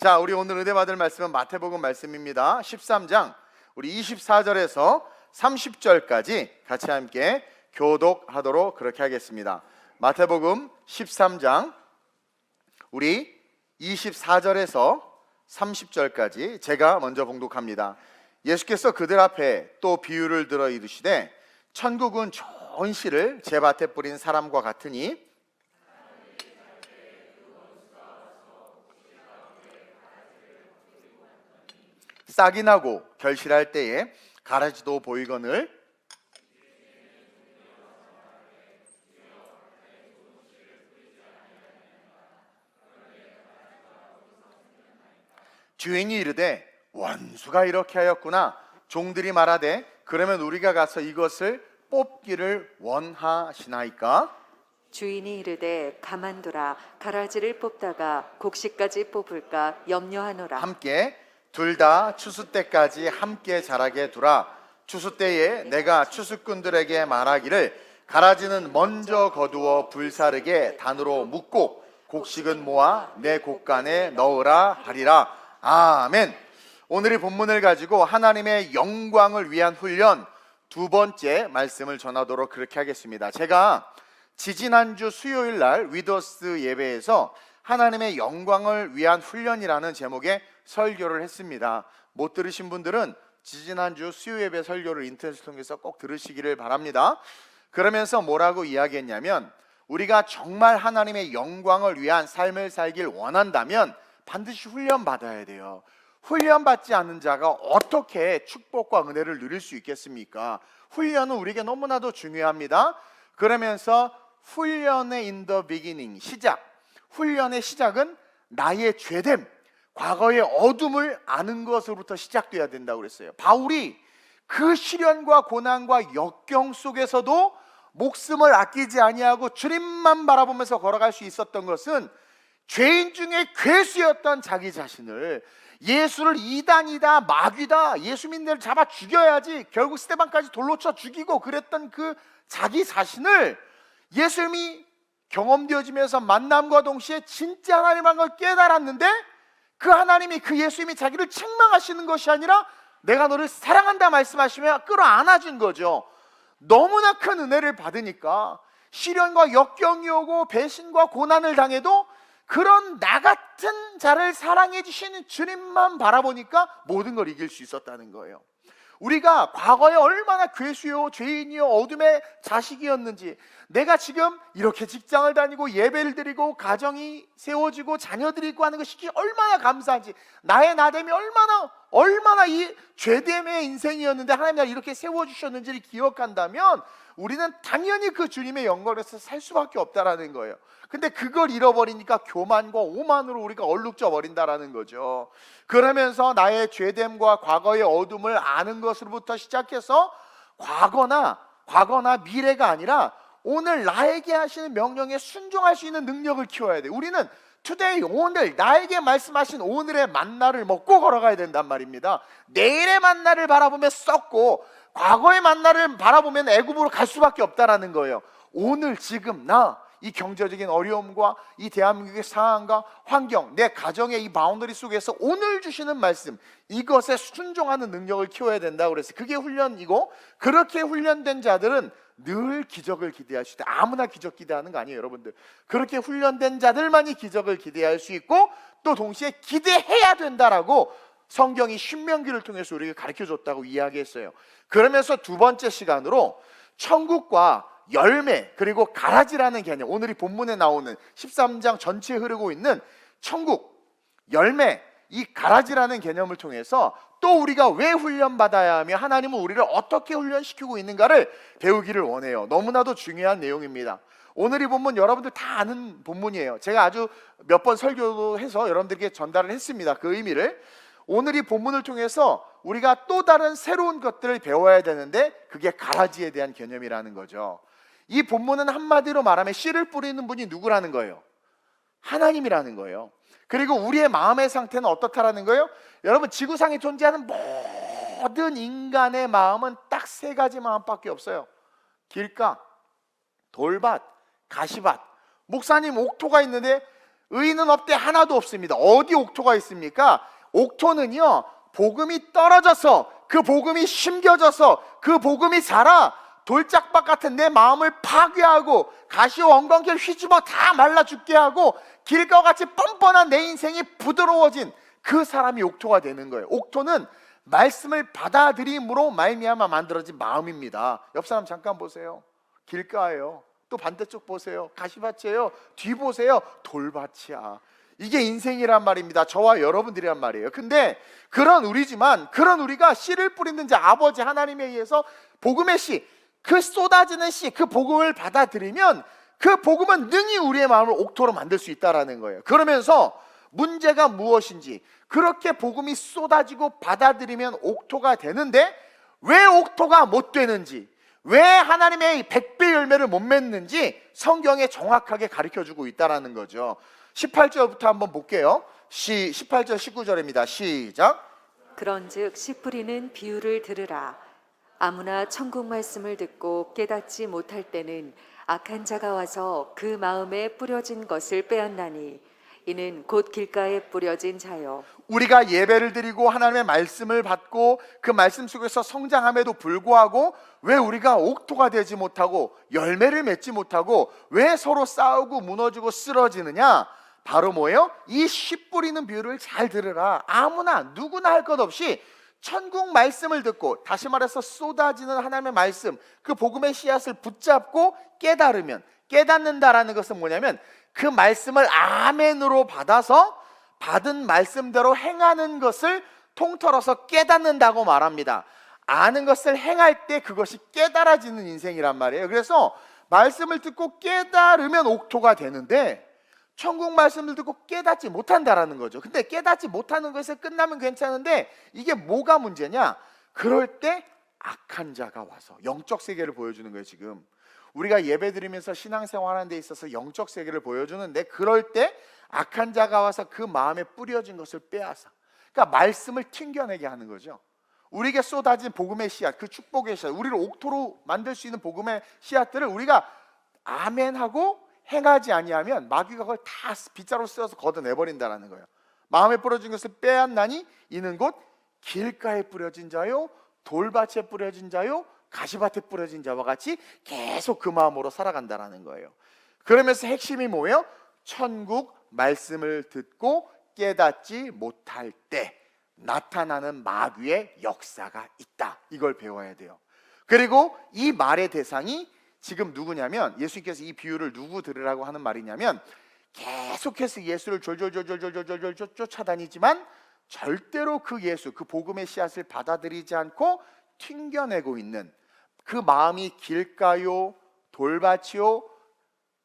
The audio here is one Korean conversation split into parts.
자, 우리 오늘 은혜 받을 말씀은 마태복음 말씀입니다. 13장 우리 24절에서 30절까지 같이 함께 교독하도록 그렇게 하겠습니다. 마태복음 13장 우리 24절에서 30절까지 제가 먼저 봉독합니다. 예수께서 그들 앞에 또 비유를 들어 이르시되 천국은 좋은 씨를 제 밭에 뿌린 사람과 같으니 싹이 나고 결실할 때에 가라지도 보이거늘 주인이 이르되 원수가 이렇게 하였구나. 종들이 말하되 그러면 우리가 가서 이것을 뽑기를 원하시나이까? 주인이 이르되 가만두라. 가라지를 뽑다가 곡식까지 뽑을까 염려하노라. 함께 둘 다 추수 때까지 함께 자라게 두라. 추수 때에 내가 추수꾼들에게 말하기를 가라지는 먼저 거두어 불사르게 단으로 묶고 곡식은 모아 내 곡간에 넣으라 하리라. 아멘. 오늘의 본문을 가지고 하나님의 영광을 위한 훈련 두 번째 말씀을 전하도록 그렇게 하겠습니다. 제가 지지난주 수요일 날 위더스 예배에서 하나님의 영광을 위한 훈련이라는 제목의 설교를 했습니다. 못 들으신 분들은 지지난주 수요 예배 설교를 인터넷을 통해서 꼭 들으시기를 바랍니다. 그러면서 뭐라고 이야기했냐면 우리가 정말 하나님의 영광을 위한 삶을 살길 원한다면 반드시 훈련받아야 돼요. 훈련받지 않는 자가 어떻게 축복과 은혜를 누릴 수 있겠습니까? 훈련은 우리에게 너무나도 중요합니다. 그러면서 훈련의 in the beginning, 시작. 훈련의 시작은 나의 죄됨, 과거의 어둠을 아는 것으로부터 시작돼야 된다고 그랬어요. 바울이 그 시련과 고난과 역경 속에서도 목숨을 아끼지 아니하고 주님만 바라보면서 걸어갈 수 있었던 것은 죄인 중에 괴수였던 자기 자신을 예수를 이단이다 마귀다 예수 믿는 데를 잡아 죽여야지 결국 스데반까지 돌로 쳐 죽이고 그랬던 그 자기 자신을 예수님이 경험되어지면서 만남과 동시에 진짜 하나님한 걸 깨달았는데 그 하나님이 그 예수님이 자기를 책망하시는 것이 아니라 내가 너를 사랑한다 말씀하시며 끌어안아준 거죠. 너무나 큰 은혜를 받으니까 시련과 역경이 오고 배신과 고난을 당해도 그런 나 같은 자를 사랑해 주시는 주님만 바라보니까 모든 걸 이길 수 있었다는 거예요. 우리가 과거에 얼마나 괴수요 죄인이요 어둠의 자식이었는지, 내가 지금 이렇게 직장을 다니고 예배를 드리고 가정이 세워지고 자녀들이 있고 하는 것이 얼마나 감사한지, 나의 나됨이 얼마나 이 죄됨의 인생이었는데 하나님 나를 이렇게 세워주셨는지를 기억한다면 우리는 당연히 그 주님의 영광에서 살 수밖에 없다라는 거예요. 근데 그걸 잃어버리니까 교만과 오만으로 우리가 얼룩져 버린다라는 거죠. 그러면서 나의 죄됨과 과거의 어둠을 아는 것으로부터 시작해서 과거나 미래가 아니라 오늘 나에게 하시는 명령에 순종할 수 있는 능력을 키워야 돼. 우리는 today, 오늘 나에게 말씀하신 오늘의 만나를 먹고 걸어가야 된단 말입니다. 내일의 만나를 바라보며 썩고 과거의 만나를 바라보면 애굽으로 갈 수밖에 없다라는 거예요. 오늘 지금 이 경제적인 어려움과 이 대한민국의 상황과 환경, 내 가정의 이 바운더리 속에서 오늘 주시는 말씀, 이것에 순종하는 능력을 키워야 된다고 그랬어요. 그게 훈련이고, 그렇게 훈련된 자들은 늘 기적을 기대할 수 있다. 아무나 기적 기대하는 거 아니에요, 여러분들. 그렇게 훈련된 자들만이 기적을 기대할 수 있고 또 동시에 기대해야 된다라고 성경이 신명기를 통해서 우리에게 가르쳐줬다고 이야기했어요. 그러면서 두 번째 시간으로 천국과 열매 그리고 가라지라는 개념, 오늘이 본문에 나오는 13장 전체에 흐르고 있는 천국, 열매, 이 가라지라는 개념을 통해서 또 우리가 왜 훈련받아야 하며 하나님은 우리를 어떻게 훈련시키고 있는가를 배우기를 원해요. 너무나도 중요한 내용입니다. 오늘 이 본문 여러분들 다 아는 본문이에요. 제가 아주 몇 번 설교도 해서 여러분들에게 전달을 했습니다. 그 의미를. 오늘 이 본문을 통해서 우리가 또 다른 새로운 것들을 배워야 되는데 그게 가라지에 대한 개념이라는 거죠. 이 본문은 한마디로 말하면 씨를 뿌리는 분이 누구라는 거예요? 하나님이라는 거예요. 그리고 우리의 마음의 상태는 어떻다라는 거예요? 여러분, 지구상에 존재하는 모든 인간의 마음은 딱 세 가지 마음밖에 없어요. 길가, 돌밭, 가시밭. 목사님 옥토가 있는데 의인은 없대 하나도 없습니다. 어디 옥토가 있습니까? 옥토는요, 복음이 떨어져서, 그 복음이 심겨져서, 그 복음이 자라 돌짝박 같은 내 마음을 파괴하고 가시와 엉겅퀴를 휘집어 다 말라 죽게 하고 길과 같이 뻔뻔한 내 인생이 부드러워진 그 사람이 옥토가 되는 거예요. 옥토는 말씀을 받아들임으로 말미암아 만들어진 마음입니다. 옆 사람 잠깐 보세요. 길가예요. 또 반대쪽 보세요. 가시밭이에요. 뒤 보세요. 돌밭이야. 이게 인생이란 말입니다. 저와 여러분들이란 말이에요. 근데 그런 우리지만, 그런 우리가 씨를 뿌리는 자 아버지 하나님에 의해서 복음의 씨, 그 쏟아지는 씨, 그 복음을 받아들이면 그 복음은 능히 우리의 마음을 옥토로 만들 수 있다라는 거예요. 그러면서 문제가 무엇인지, 그렇게 복음이 쏟아지고 받아들이면 옥토가 되는데 왜 옥토가 못 되는지, 왜 하나님의 100배 열매를 못 맺는지 성경에 정확하게 가르쳐주고 있다는 거죠. 18절부터 한번 볼게요. 18절 19절입니다. 시작. 그런즉 씨 뿌리는 비유를 들으라. 아무나 천국 말씀을 듣고 깨닫지 못할 때는 악한 자가 와서 그 마음에 뿌려진 것을 빼앗나니 이는 곧 길가에 뿌려진 자요. 우리가 예배를 드리고 하나님의 말씀을 받고 그 말씀 속에서 성장함에도 불구하고 왜 우리가 옥토가 되지 못하고 열매를 맺지 못하고 왜 서로 싸우고 무너지고 쓰러지느냐? 바로 뭐예요? 이 씨 뿌리는 비유를 잘 들으라. 아무나 누구나 할 것 없이 천국 말씀을 듣고, 다시 말해서 쏟아지는 하나님의 말씀, 그 복음의 씨앗을 붙잡고 깨닫는다라는 것은 뭐냐면 그 말씀을 아멘으로 받아서 받은 말씀대로 행하는 것을 통틀어서 깨닫는다고 말합니다. 아는 것을 행할 때 그것이 깨달아지는 인생이란 말이에요. 그래서 말씀을 듣고 깨달으면 옥토가 되는데 천국 말씀을 듣고 깨닫지 못한다라는 거죠. 근데 깨닫지 못하는 것에 끝나면 괜찮은데 이게 뭐가 문제냐? 그럴 때 악한 자가 와서 영적 세계를 보여주는 거예요. 지금 우리가 예배 드리면서 신앙생활하는 데 있어서 영적 세계를 보여주는데, 그럴 때 악한 자가 와서 그 마음에 뿌려진 것을 빼앗아, 그러니까 말씀을 튕겨내게 하는 거죠. 우리에게 쏟아진 복음의 씨앗, 그 축복의 씨앗, 우리를 옥토로 만들 수 있는 복음의 씨앗들을 우리가 아멘하고 행하지 아니하면 마귀가 그걸 다 빗자루 쓰어서 걷어내버린다는 거예요. 마음에 뿌려진 것을 빼앗나니 이는 곧 길가에 뿌려진 자요, 돌밭에 뿌려진 자요, 가시밭에 뿌려진 자와 같이 계속 그 마음으로 살아간다는 거예요. 그러면서 핵심이 뭐예요? 천국 말씀을 듣고 깨닫지 못할 때 나타나는 마귀의 역사가 있다. 이걸 배워야 돼요. 그리고 이 말의 대상이 지금 누구냐면, 예수님께서 이 비유를 누구 들으라고 하는 말이냐면, 계속해서 예수를 졸졸졸졸졸졸졸 쫓아다니지만 절대로 그 예수, 그 복음의 씨앗을 받아들이지 않고 튕겨내고 있는 그 마음이 길가요, 돌밭이요,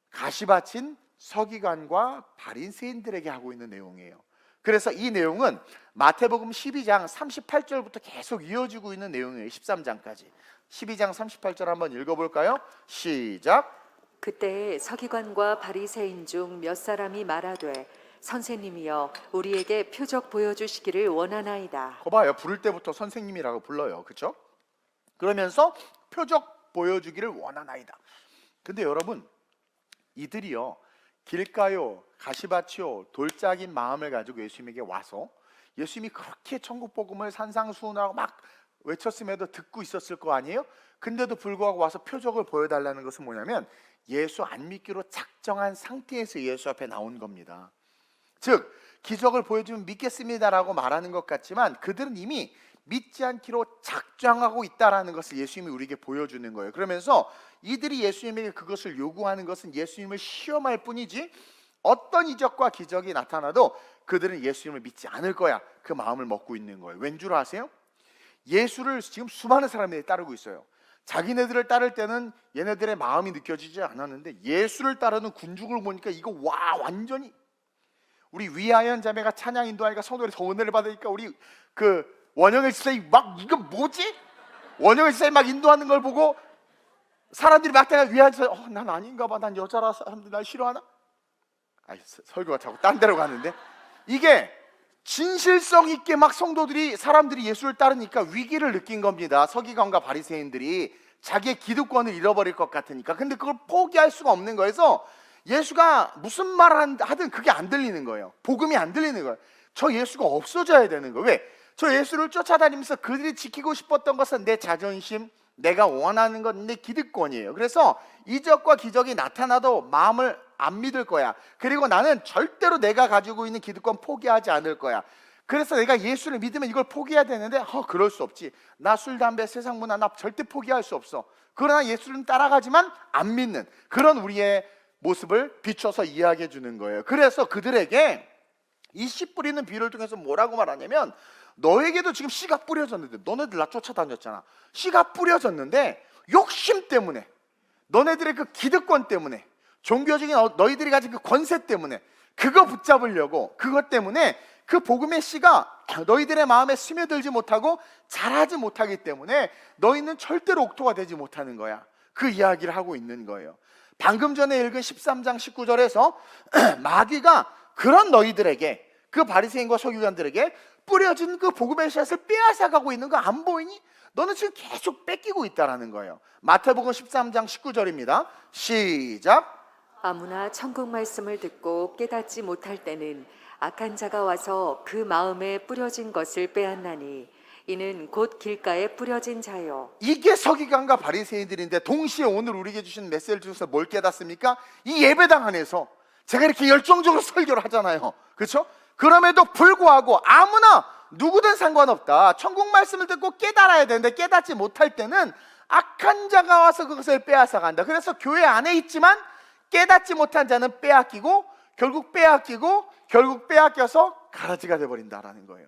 가시밭인 서기관과 바리새인들에게 하고 있는 내용이에요. 그래서 이 내용은 마태복음 12장 38절부터 계속 이어지고 있는 내용이에요. 13장까지. 12장 38절 한번 읽어볼까요? 시작. 그때 서기관과 바리새인 중 몇 사람이 말하되 선생님이여 우리에게 표적 보여주시기를 원하나이다. 거봐요, 부를 때부터 선생님이라고 불러요. 그렇죠? 그러면서 표적 보여주기를 원하나이다. 근데 여러분, 이들이요 길가요, 가시밭이요, 돌짝인 마음을 가지고 예수님에게 와서 예수님이 그렇게 천국 복음을 산상수훈하고 막 외쳤음에도 듣고 있었을 거 아니에요? 근데도 불구하고 와서 표적을 보여달라는 것은 뭐냐면 예수 안 믿기로 작정한 상태에서 예수 앞에 나온 겁니다. 즉 기적을 보여주면 믿겠습니다라고 말하는 것 같지만 그들은 이미 믿지 않기로 작정하고 있다라는 것을 예수님이 우리에게 보여주는 거예요. 그러면서 이들이 예수님에게 그것을 요구하는 것은 예수님을 시험할 뿐이지 어떤 이적과 기적이 나타나도 그들은 예수님을 믿지 않을 거야, 그 마음을 먹고 있는 거예요. 왠 줄 아세요? 예수를 지금 수많은 사람들이 따르고 있어요. 자기네들을 따를 때는 얘네들의 마음이 느껴지지 않았는데 예수를 따르는 군중을 보니까 이거 와 완전히, 우리 위하연 자매가 찬양 인도하니까 성도들이 더 은혜를 받으니까 우리 그 원영의 집사님 막 이거 뭐지? 원영의 집사님 막 인도하는 걸 보고 사람들이 막 내가 위하연 집사님 난 아닌가 봐, 난 여자라 사람들이 날 싫어하나? 설교가 자꾸 딴 데로 가는데, 이게 진실성 있게 막 성도들이, 사람들이 예수를 따르니까 위기를 느낀 겁니다. 서기관과 바리새인들이 자기의 기득권을 잃어버릴 것 같으니까. 근데 그걸 포기할 수가 없는 거에서 예수가 무슨 말을 하든 그게 안 들리는 거예요. 복음이 안 들리는 거예요. 저 예수가 없어져야 되는 거예요. 왜? 저 예수를 쫓아다니면서 그들이 지키고 싶었던 것은 내 자존심, 내가 원하는 건 내 기득권이에요. 그래서 이적과 기적이 나타나도 마음을 안 믿을 거야. 그리고 나는 절대로 내가 가지고 있는 기득권 포기하지 않을 거야. 그래서 내가 예수를 믿으면 이걸 포기해야 되는데 그럴 수 없지. 나 술, 담배, 세상 문화 나 절대 포기할 수 없어. 그러나 예수는 따라가지만 안 믿는 그런 우리의 모습을 비춰서 이야기해 주는 거예요. 그래서 그들에게 이 씨 뿌리는 비유를 통해서 뭐라고 말하냐면, 너에게도 지금 씨가 뿌려졌는데, 너네들 나 쫓아다녔잖아. 씨가 뿌려졌는데 욕심 때문에, 너네들의 그 기득권 때문에, 종교적인 너희들이 가진 그 권세 때문에 그거 붙잡으려고, 그것 때문에 그 복음의 씨가 너희들의 마음에 스며들지 못하고 자라지 못하기 때문에 너희는 절대로 옥토가 되지 못하는 거야. 그 이야기를 하고 있는 거예요. 방금 전에 읽은 13장 19절에서 마귀가 그런 너희들에게, 그 바리새인과 서기관들에게 뿌려진 그 복음의 씨앗을 빼앗아가고 있는 거 안 보이니? 너는 지금 계속 뺏기고 있다라는 거예요. 마태복음 13장 19절입니다. 시작. 아무나 천국 말씀을 듣고 깨닫지 못할 때는 악한 자가 와서 그 마음에 뿌려진 것을 빼앗나니 이는 곧 길가에 뿌려진 자요. 이게 서기관과 바리새인들인데, 동시에 오늘 우리에게 주신 메시지를 통해서 뭘 깨닫습니까? 이 예배당 안에서 제가 이렇게 열정적으로 설교를 하잖아요. 그렇죠? 그럼에도 불구하고 아무나 누구든 상관없다. 천국 말씀을 듣고 깨달아야 되는데 깨닫지 못할 때는 악한 자가 와서 그것을 빼앗아 간다. 그래서 교회 안에 있지만 깨닫지 못한 자는 빼앗기고 결국 빼앗겨서 가라지가 되어버린다라는 거예요.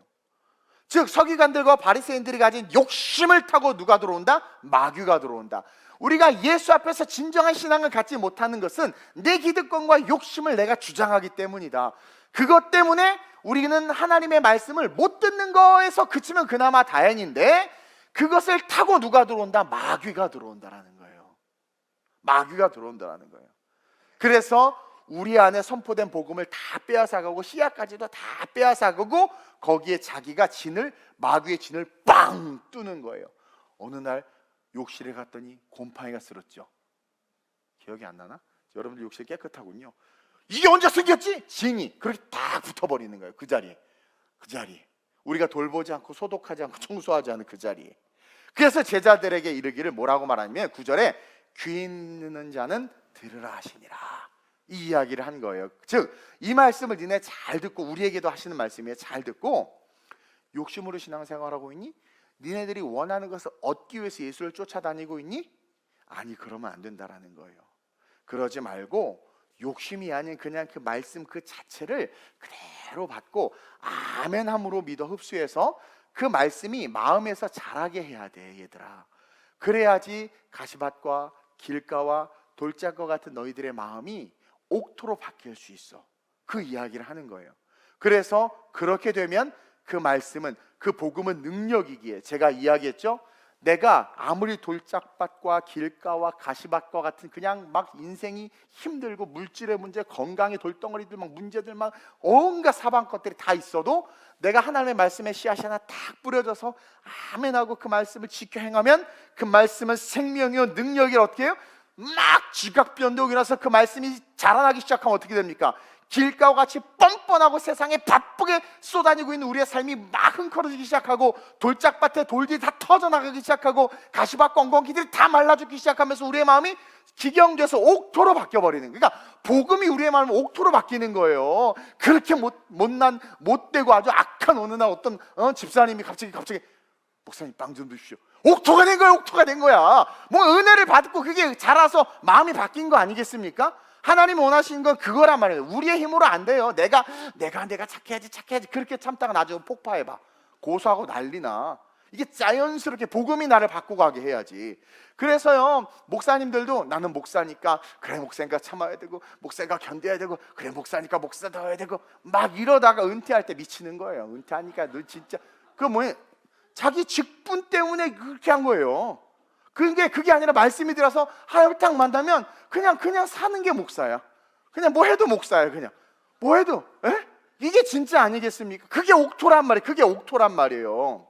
즉 서기관들과 바리새인들이 가진 욕심을 타고 누가 들어온다? 마귀가 들어온다. 우리가 예수 앞에서 진정한 신앙을 갖지 못하는 것은 내 기득권과 욕심을 내가 주장하기 때문이다. 그것 때문에 우리는 하나님의 말씀을 못 듣는 거에서 그치면 그나마 다행인데, 그것을 타고 누가 들어온다? 마귀가 들어온다라는 거예요. 마귀가 들어온다라는 거예요. 그래서 우리 안에 선포된 복음을 다 빼앗아가고 씨앗까지도 다 빼앗아가고 거기에 자기가 마귀의 진을 빵 뚫는 거예요. 어느 날 욕실에 갔더니 곰팡이가 쓸었죠. 기억이 안 나나? 여러분들 욕실 깨끗하군요. 이게 언제 생겼지? 진이 그렇게 딱 붙어버리는 거예요. 그 자리에. 우리가 돌보지 않고 소독하지 않고 청소하지 않은 그 자리에. 그래서 제자들에게 이르기를 뭐라고 말하냐면 9절에 귀 있는 자는 들으라 하시니라, 이 이야기를 한 거예요. 즉 이 말씀을 니네 잘 듣고, 우리에게도 하시는 말씀이에요. 잘 듣고 욕심으로 신앙생활하고 있니? 니네들이 원하는 것을 얻기 위해서 예수를 쫓아다니고 있니? 아니, 그러면 안 된다라는 거예요. 그러지 말고 욕심이 아닌 그냥 그 말씀 그 자체를 그대로 받고 아멘함으로 믿어 흡수해서 그 말씀이 마음에서 자라게 해야 돼, 얘들아. 그래야지 가시밭과 길가와 돌짝과 같은 너희들의 마음이 옥토로 바뀔 수 있어. 그 이야기를 하는 거예요. 그래서 그렇게 되면 그 말씀은, 그 복음은 능력이기에, 제가 이야기했죠. 내가 아무리 돌짝밭과 길가와 가시밭과 같은 그냥 막 인생이 힘들고 물질의 문제, 건강의 돌덩어리들 막 문제들 막 온갖 사방 것들이 다 있어도 내가 하나님의 말씀에 씨앗이 하나 딱 뿌려져서 아멘하고 그 말씀을 지켜 행하면 그 말씀은 생명이요 능력이 어떻게 해요? 막 지각 변동이 나서 그 말씀이 자라나기 시작하면 어떻게 됩니까? 길가와 같이 뻔뻔하고 세상에 바쁘게 쏘다니고 있는 우리의 삶이 막 흥커러지기 시작하고, 돌짝밭에 돌들이 다 터져나가기 시작하고, 가시밭 엉겅퀴들이 다 말라죽기 시작하면서 우리의 마음이 기경돼서 옥토로 바뀌어버리는, 그러니까 복음이 우리의 마음은 옥토로 바뀌는 거예요. 그렇게 못난 못되고 아주 악한 어느 날 어떤 집사님이 갑자기 목사님 빵 좀 드십시오. 옥토가 된 거야. 옥토가 된 거야. 뭐 은혜를 받고 그게 자라서 마음이 바뀐 거 아니겠습니까? 하나님 원하시는 건 그거란 말이에요. 우리의 힘으로 안 돼요. 내가 착해야지 그렇게 참다가 나중에 폭파해봐. 고소하고 난리나. 이게 자연스럽게 복음이 나를 바꾸고 가게 해야지. 그래서요, 목사님들도 나는 목사니까 그래 목사니까 참아야 되고, 목사니까 견뎌야 되고, 그래 목사니까 목사 더 해야 되고, 막 이러다가 은퇴할 때 미치는 거예요. 은퇴하니까 너 진짜 그 뭐야, 자기 직분 때문에 그렇게 한 거예요. 그게 아니라 말씀이 들어서 하여탕 만나면 그냥 사는 게 목사야. 그냥 뭐 해도 목사야. 그냥 뭐 해도. 에? 이게 진짜 아니겠습니까? 그게 옥토란 말이에요.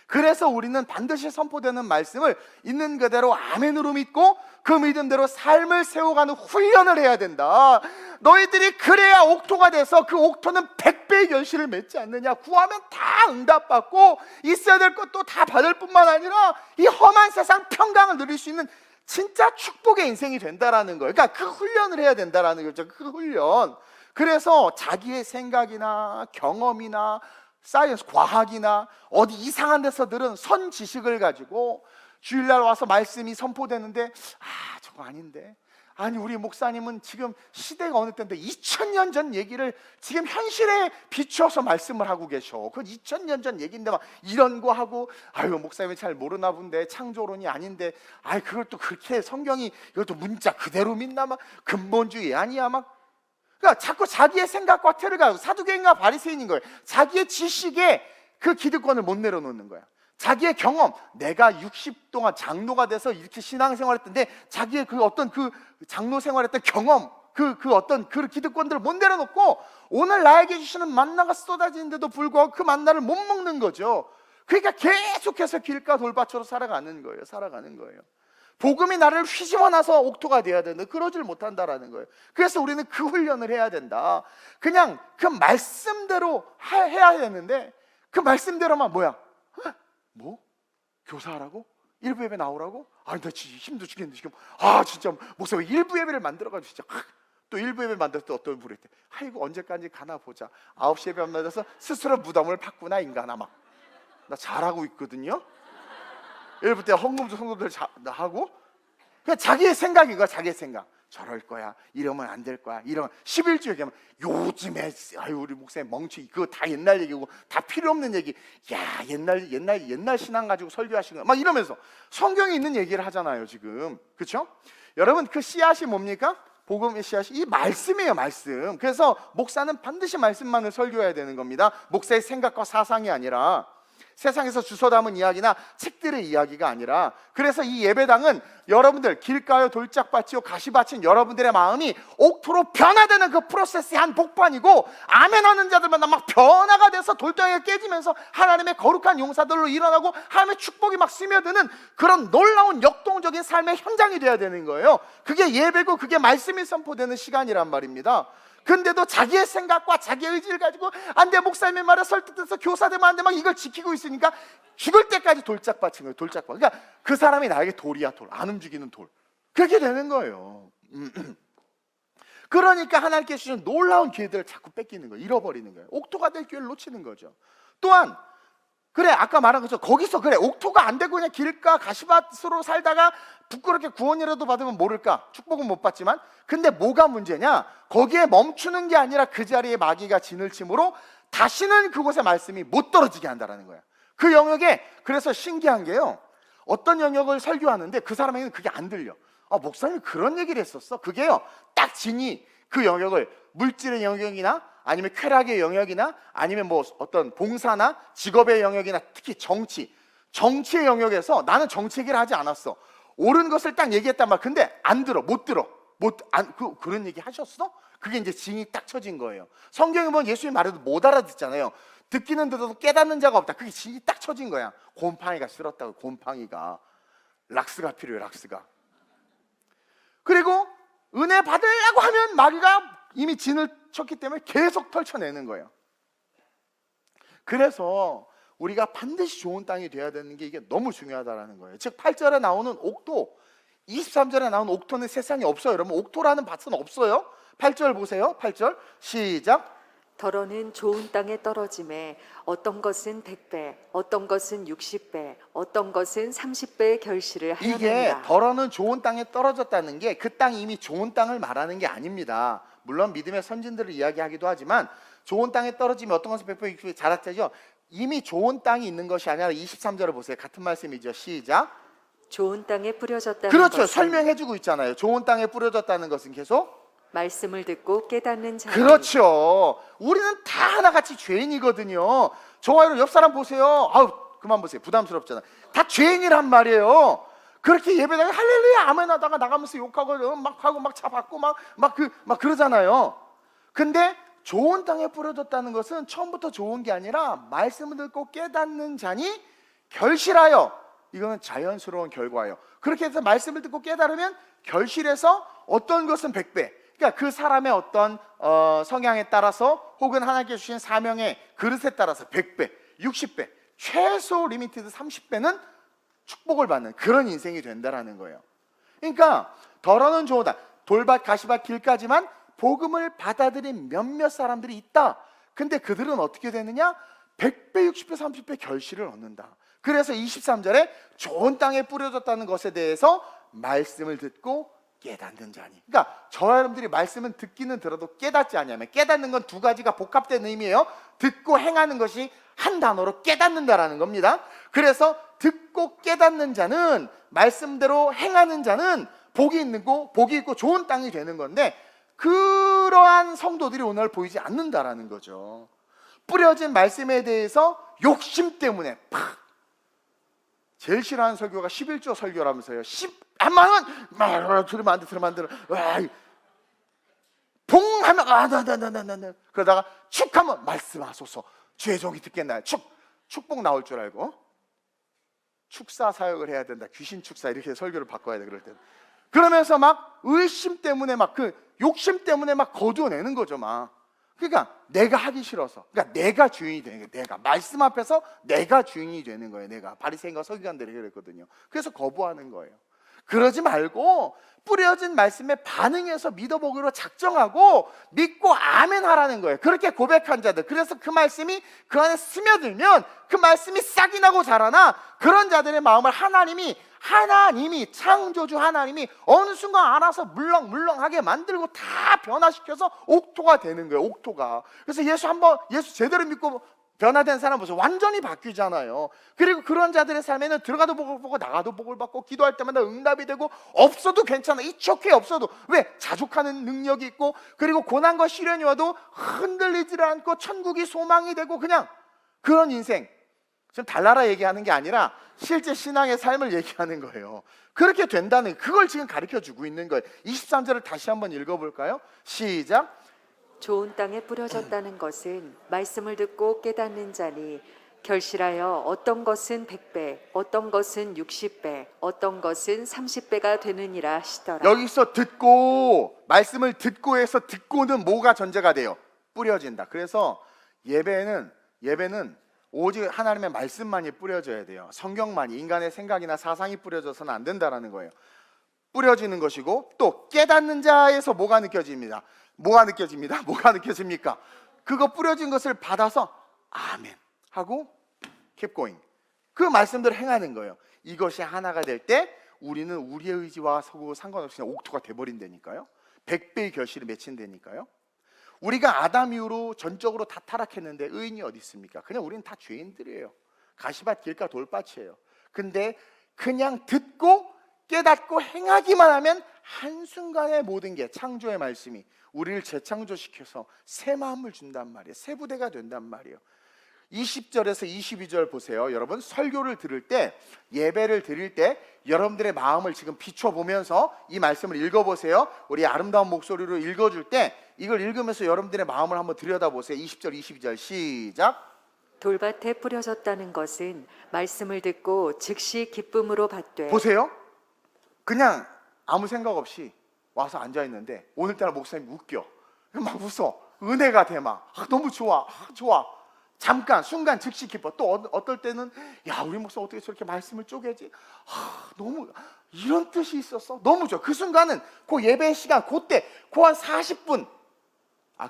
그래서 우리는 반드시 선포되는 말씀을 있는 그대로 아멘으로 믿고 그 믿음대로 삶을 세워가는 훈련을 해야 된다. 너희들이 그래야 옥토가 돼서 그 옥토는 100배의 결실을 맺지 않느냐. 구하면 다 응답받고 있어야 될 것도 다 받을 뿐만 아니라 이 험한 세상 평강을 누릴 수 있는 진짜 축복의 인생이 된다라는 거예요. 그러니까 그 훈련을 해야 된다라는 거죠. 그 훈련. 그래서 자기의 생각이나 경험이나 사이언스, 과학이나 어디 이상한 데서들은 선 지식을 가지고 주일날 와서 말씀이 선포되는데 저거 아닌데, 아니 우리 목사님은 지금 시대가 어느 때인데 2000년 전 얘기를 지금 현실에 비추어서 말씀을 하고 계셔. 그 2000년 전 얘기인데 막 이런 거 하고, 아유 목사님이 잘 모르나 본데, 창조론이 아닌데, 그걸 또 그렇게 성경이 이것도 문자 그대로 믿나, 막 근본주의 아니야, 막. 그러니까 자꾸 자기의 생각과 틀을 가지고 사두개인과 바리새인인 거예요. 자기의 지식에 그 기득권을 못 내려놓는 거야. 자기의 경험, 내가 60 동안 장로가 돼서 이렇게 신앙생활했던데 자기의 그 어떤 그 장로 생활했던 경험, 그 어떤 그 기득권들을 못 내려놓고 오늘 나에게 주시는 만나가 쏟아지는데도 불구하고 그 만나를 못 먹는 거죠. 그러니까 계속해서 길가 돌밭으로 살아가는 거예요. 복음이 나를 휘집어 놔서 옥토가 돼야 되는데 그러질 못한다라는 거예요. 그래서 우리는 그 훈련을 해야 된다. 그냥 그 말씀대로 해야 되는데, 그 말씀대로만 뭐야? 뭐? 교사하라고? 일부 예배 나오라고? 나 진짜 힘도 죽겠는데 지금. 진짜 목사님 일부 예배를 만들어가지고 진짜 또 일부 예배 만들었을 때 어떤 분이 있대. 아이고 언제까지 가나 보자. 9시 예배 안 맞아서 스스로 무덤을 팠구나 인간아. 막 나 잘하고 있거든요. 일부 때 헌금들 하고, 그냥 자기의 생각인 거야. 자기의 생각. 저럴 거야, 이러면 안 될 거야, 이러면 11주 얘기하면 요즘에 우리 목사님 멍청이 그거 다 옛날 얘기고 다 필요 없는 얘기. 야 옛날 신앙 가지고 설교하시는 거야 막 이러면서 성경에 있는 얘기를 하잖아요 지금. 그렇죠? 여러분 그 씨앗이 뭡니까? 복음의 씨앗이 이 말씀이에요. 말씀. 그래서 목사는 반드시 말씀만을 설교해야 되는 겁니다. 목사의 생각과 사상이 아니라 세상에서 주워 담은 이야기나 책들의 이야기가 아니라. 그래서 이 예배당은 여러분들 길가요 돌짝밭이요 가시밭인 여러분들의 마음이 옥토로 변화되는 그 프로세스의 한 복판이고, 아멘하는 자들마다 막 변화가 돼서 돌덩이가 깨지면서 하나님의 거룩한 용사들로 일어나고 하나님의 축복이 막 스며드는 그런 놀라운 역동적인 삶의 현장이 돼야 되는 거예요. 그게 예배고 그게 말씀이 선포되는 시간이란 말입니다. 근데도 자기의 생각과 자기의 의지를 가지고 안 돼, 목사님의 말에 설득돼서 교사 되면 안 돼, 막 이걸 지키고 있으니까 죽을 때까지 돌짝밭인 거예요. 돌짝밭. 그러니까 그 사람이 나에게 돌이야, 돌. 안 움직이는 돌. 그렇게 되는 거예요. 그러니까 하나님께 주신 놀라운 기회들을 자꾸 뺏기는 거예요. 잃어버리는 거예요. 옥토가 될 기회를 놓치는 거죠. 또한 그래 아까 말한 것처럼 거기서 그래 옥토가 안 되고 그냥 길가 가시밭으로 살다가 부끄럽게 구원이라도 받으면 모를까, 축복은 못 받지만. 근데 뭐가 문제냐, 거기에 멈추는 게 아니라 그 자리에 마귀가 진을 치므로 다시는 그곳에 말씀이 못 떨어지게 한다는 거야. 그 영역에. 그래서 신기한 게요, 어떤 영역을 설교하는데 그 사람에게는 그게 안 들려. 목사님이 그런 얘기를 했었어. 그게요 딱 진이 그 영역을, 물질의 영역이나 아니면 쾌락의 영역이나 아니면 뭐 어떤 봉사나 직업의 영역이나 특히 정치의 영역에서 나는 정치 얘기를 하지 않았어. 옳은 것을 딱 얘기했단 말. 근데 안 들어, 못 들어. 그런 얘기 하셨어? 그게 이제 징이 딱 쳐진 거예요. 성경에 보면 예수님 말해도 못 알아듣잖아요. 듣기는 들어도 깨닫는 자가 없다. 그게 징이 딱 쳐진 거야. 곰팡이가 싫었다고. 곰팡이가 락스가 필요해. 락스가. 그리고 은혜 받으려고 하면 마귀가 이미 진을 쳤기 때문에 계속 펼쳐내는 거예요. 그래서 우리가 반드시 좋은 땅이 돼야 되는 게 이게 너무 중요하다는 거예요. 즉 8절에 나오는 옥토, 23절에 나오는 옥토는 세상에 없어요. 여러분 옥토라는 밭은 없어요. 8절 보세요. 8절 시작. 더러는 좋은 땅에 떨어짐에 어떤 것은 100배, 어떤 것은 60배, 어떤 것은 30배의 결실을 하느니라. 이게 더러는 좋은 땅에 떨어졌다는 게 그 땅이 이미 좋은 땅을 말하는 게 아닙니다. 물론 믿음의 선진들을 이야기하기도 하지만 좋은 땅에 떨어지면 어떤 것은 100배, 60배 잘했죠. 이미 좋은 땅이 있는 것이 아니라 23절을 보세요. 같은 말씀이죠. 시작. 좋은 땅에 뿌려졌다는 그렇죠. 것은 설명해주고 있잖아요. 좋은 땅에 뿌려졌다는 것은 계속 말씀을 듣고 깨닫는 자. 그렇죠. 우리는 다 하나같이 죄인이거든요. 좋아요. 옆 사람 보세요. 그만 보세요. 부담스럽잖아. 다 죄인이란 말이에요. 그렇게 예배당에 할렐루야 아멘 하다가 나가면서 욕하고 막 하고 막 차받고 막 그러잖아요. 근데 좋은 땅에 뿌려졌다는 것은 처음부터 좋은 게 아니라 말씀을 듣고 깨닫는 자니 결실하여, 이거는 자연스러운 결과예요. 그렇게 해서 말씀을 듣고 깨달으면 결실에서 어떤 것은 100배, 그러니까 그 사람의 어떤 성향에 따라서 혹은 하나님께 주신 사명의 그릇에 따라서 100배, 60배, 최소 리미티드 30배는 축복을 받는 그런 인생이 된다라는 거예요. 그러니까 더러는 좋으다, 돌밭 가시밭 길까지만 복음을 받아들인 몇몇 사람들이 있다. 근데 그들은 어떻게 되느냐? 100배, 60배, 30배 결실을 얻는다. 그래서 23절에 좋은 땅에 뿌려졌다는 것에 대해서 말씀을 듣고 깨닫는 자니. 그러니까 저와 여러분들이 말씀은 듣기는 들어도 깨닫지 않냐면, 깨닫는 건 두 가지가 복합된 의미예요. 듣고 행하는 것이 한 단어로 깨닫는다라는 겁니다. 그래서 듣고 깨닫는 자는, 말씀대로 행하는 자는 복이 있고 좋은 땅이 되는 건데, 그러한 성도들이 오늘 보이지 않는다라는 거죠. 뿌려진 말씀에 대해서 욕심 때문에 팍. 제일 싫어하는 설교가 11조 설교라면서요. 10만 원 들으면 안 돼. 봉하면 그러다가 축하면 말씀하소서, 주의 종이 듣겠나요? 축복 나올 줄 알고 축사 사역을 해야 된다, 귀신 축사, 이렇게 설교를 바꿔야 돼. 그럴 때 그러면서 막 의심 때문에 막 그 욕심 때문에 막 거두어내는 거죠. 막 그러니까 내가 하기 싫어서, 그러니까 내가 주인이 되는 거예요. 내가 말씀 앞에서 내가 주인이 되는 거예요. 내가 바리새인과 서기관들이 그랬거든요. 그래서 거부하는 거예요. 그러지 말고 뿌려진 말씀에 반응해서 믿어보기로 작정하고 믿고 아멘 하라는 거예요. 그렇게 고백한 자들, 그래서 그 말씀이 그 안에 스며들면 그 말씀이 싹이 나고 자라나, 그런 자들의 마음을 하나님이 창조주 하나님이 어느 순간 알아서 물렁물렁하게 만들고 다 변화시켜서 옥토가 되는 거예요. 옥토가. 그래서 예수 제대로 믿고 변화된 사람 보세요. 완전히 바뀌잖아요. 그리고 그런 자들의 삶에는 들어가도 복을 받고 나가도 복을 받고, 기도할 때마다 응답이 되고, 없어도 괜찮아, 이쪽에 없어도, 왜? 자족하는 능력이 있고, 그리고 고난과 시련이 와도 흔들리지 않고 천국이 소망이 되고, 그냥 그런 인생. 지금 달나라 얘기하는 게 아니라 실제 신앙의 삶을 얘기하는 거예요. 그렇게 된다는, 그걸 지금 가르쳐주고 있는 거예요. 23절을 다시 한번 읽어볼까요? 시작. 좋은 땅에 뿌려졌다는 것은 말씀을 듣고 깨닫는 자니, 결실하여 어떤 것은 100배, 어떤 것은 60배, 어떤 것은 30배가 되느니라 하시더라. 여기서 듣고, 말씀을 듣고 해서, 듣고는 뭐가 전제가 돼요? 뿌려진다. 그래서 예배는 오직 하나님의 말씀만이 뿌려져야 돼요. 성경만이, 인간의 생각이나 사상이 뿌려져서는 안 된다라는 거예요. 뿌려지는 것이고, 또 깨닫는 자에서 뭐가 느껴집니까? 그거 뿌려진 것을 받아서 아멘 하고 keep going, 그 말씀대로 행하는 거예요. 이것이 하나가 될 때 우리는 우리의 의지와 서구 상관없이 그냥 옥토가 돼버린다니까요. 100배의 결실이 맺힌다니까요. 우리가 아담 이후로 전적으로 다 타락했는데 의인이 어디 있습니까? 그냥 우리는 다 죄인들이에요. 가시밭 길가 돌밭이에요. 근데 그냥 듣고 깨닫고 행하기만 하면 한순간에 모든 게, 창조의 말씀이 우리를 재창조시켜서 새 마음을 준단 말이에요. 새 부대가 된단 말이에요. 20절에서 22절 보세요. 여러분, 설교를 들을 때, 예배를 드릴 때 여러분들의 마음을 지금 비춰보면서 이 말씀을 읽어보세요. 우리 아름다운 목소리로 읽어줄 때 이걸 읽으면서 여러분들의 마음을 한번 들여다보세요. 20절 22절 시작. 돌밭에 뿌려졌다는 것은 말씀을 듣고 즉시 기쁨으로 받되. 보세요. 그냥 아무 생각 없이 와서 앉아있는데 오늘따라 목사님 웃겨. 막 웃어. 은혜가 돼. 막 너무 좋아. 잠깐 순간 즉시 기뻐. 또 어떨 때는 야, 우리 목사 어떻게 저렇게 말씀을 쪼개지? 너무 이런 뜻이 있었어. 너무 좋아. 그 순간은 그 예배 시간, 그때 그 한 40분,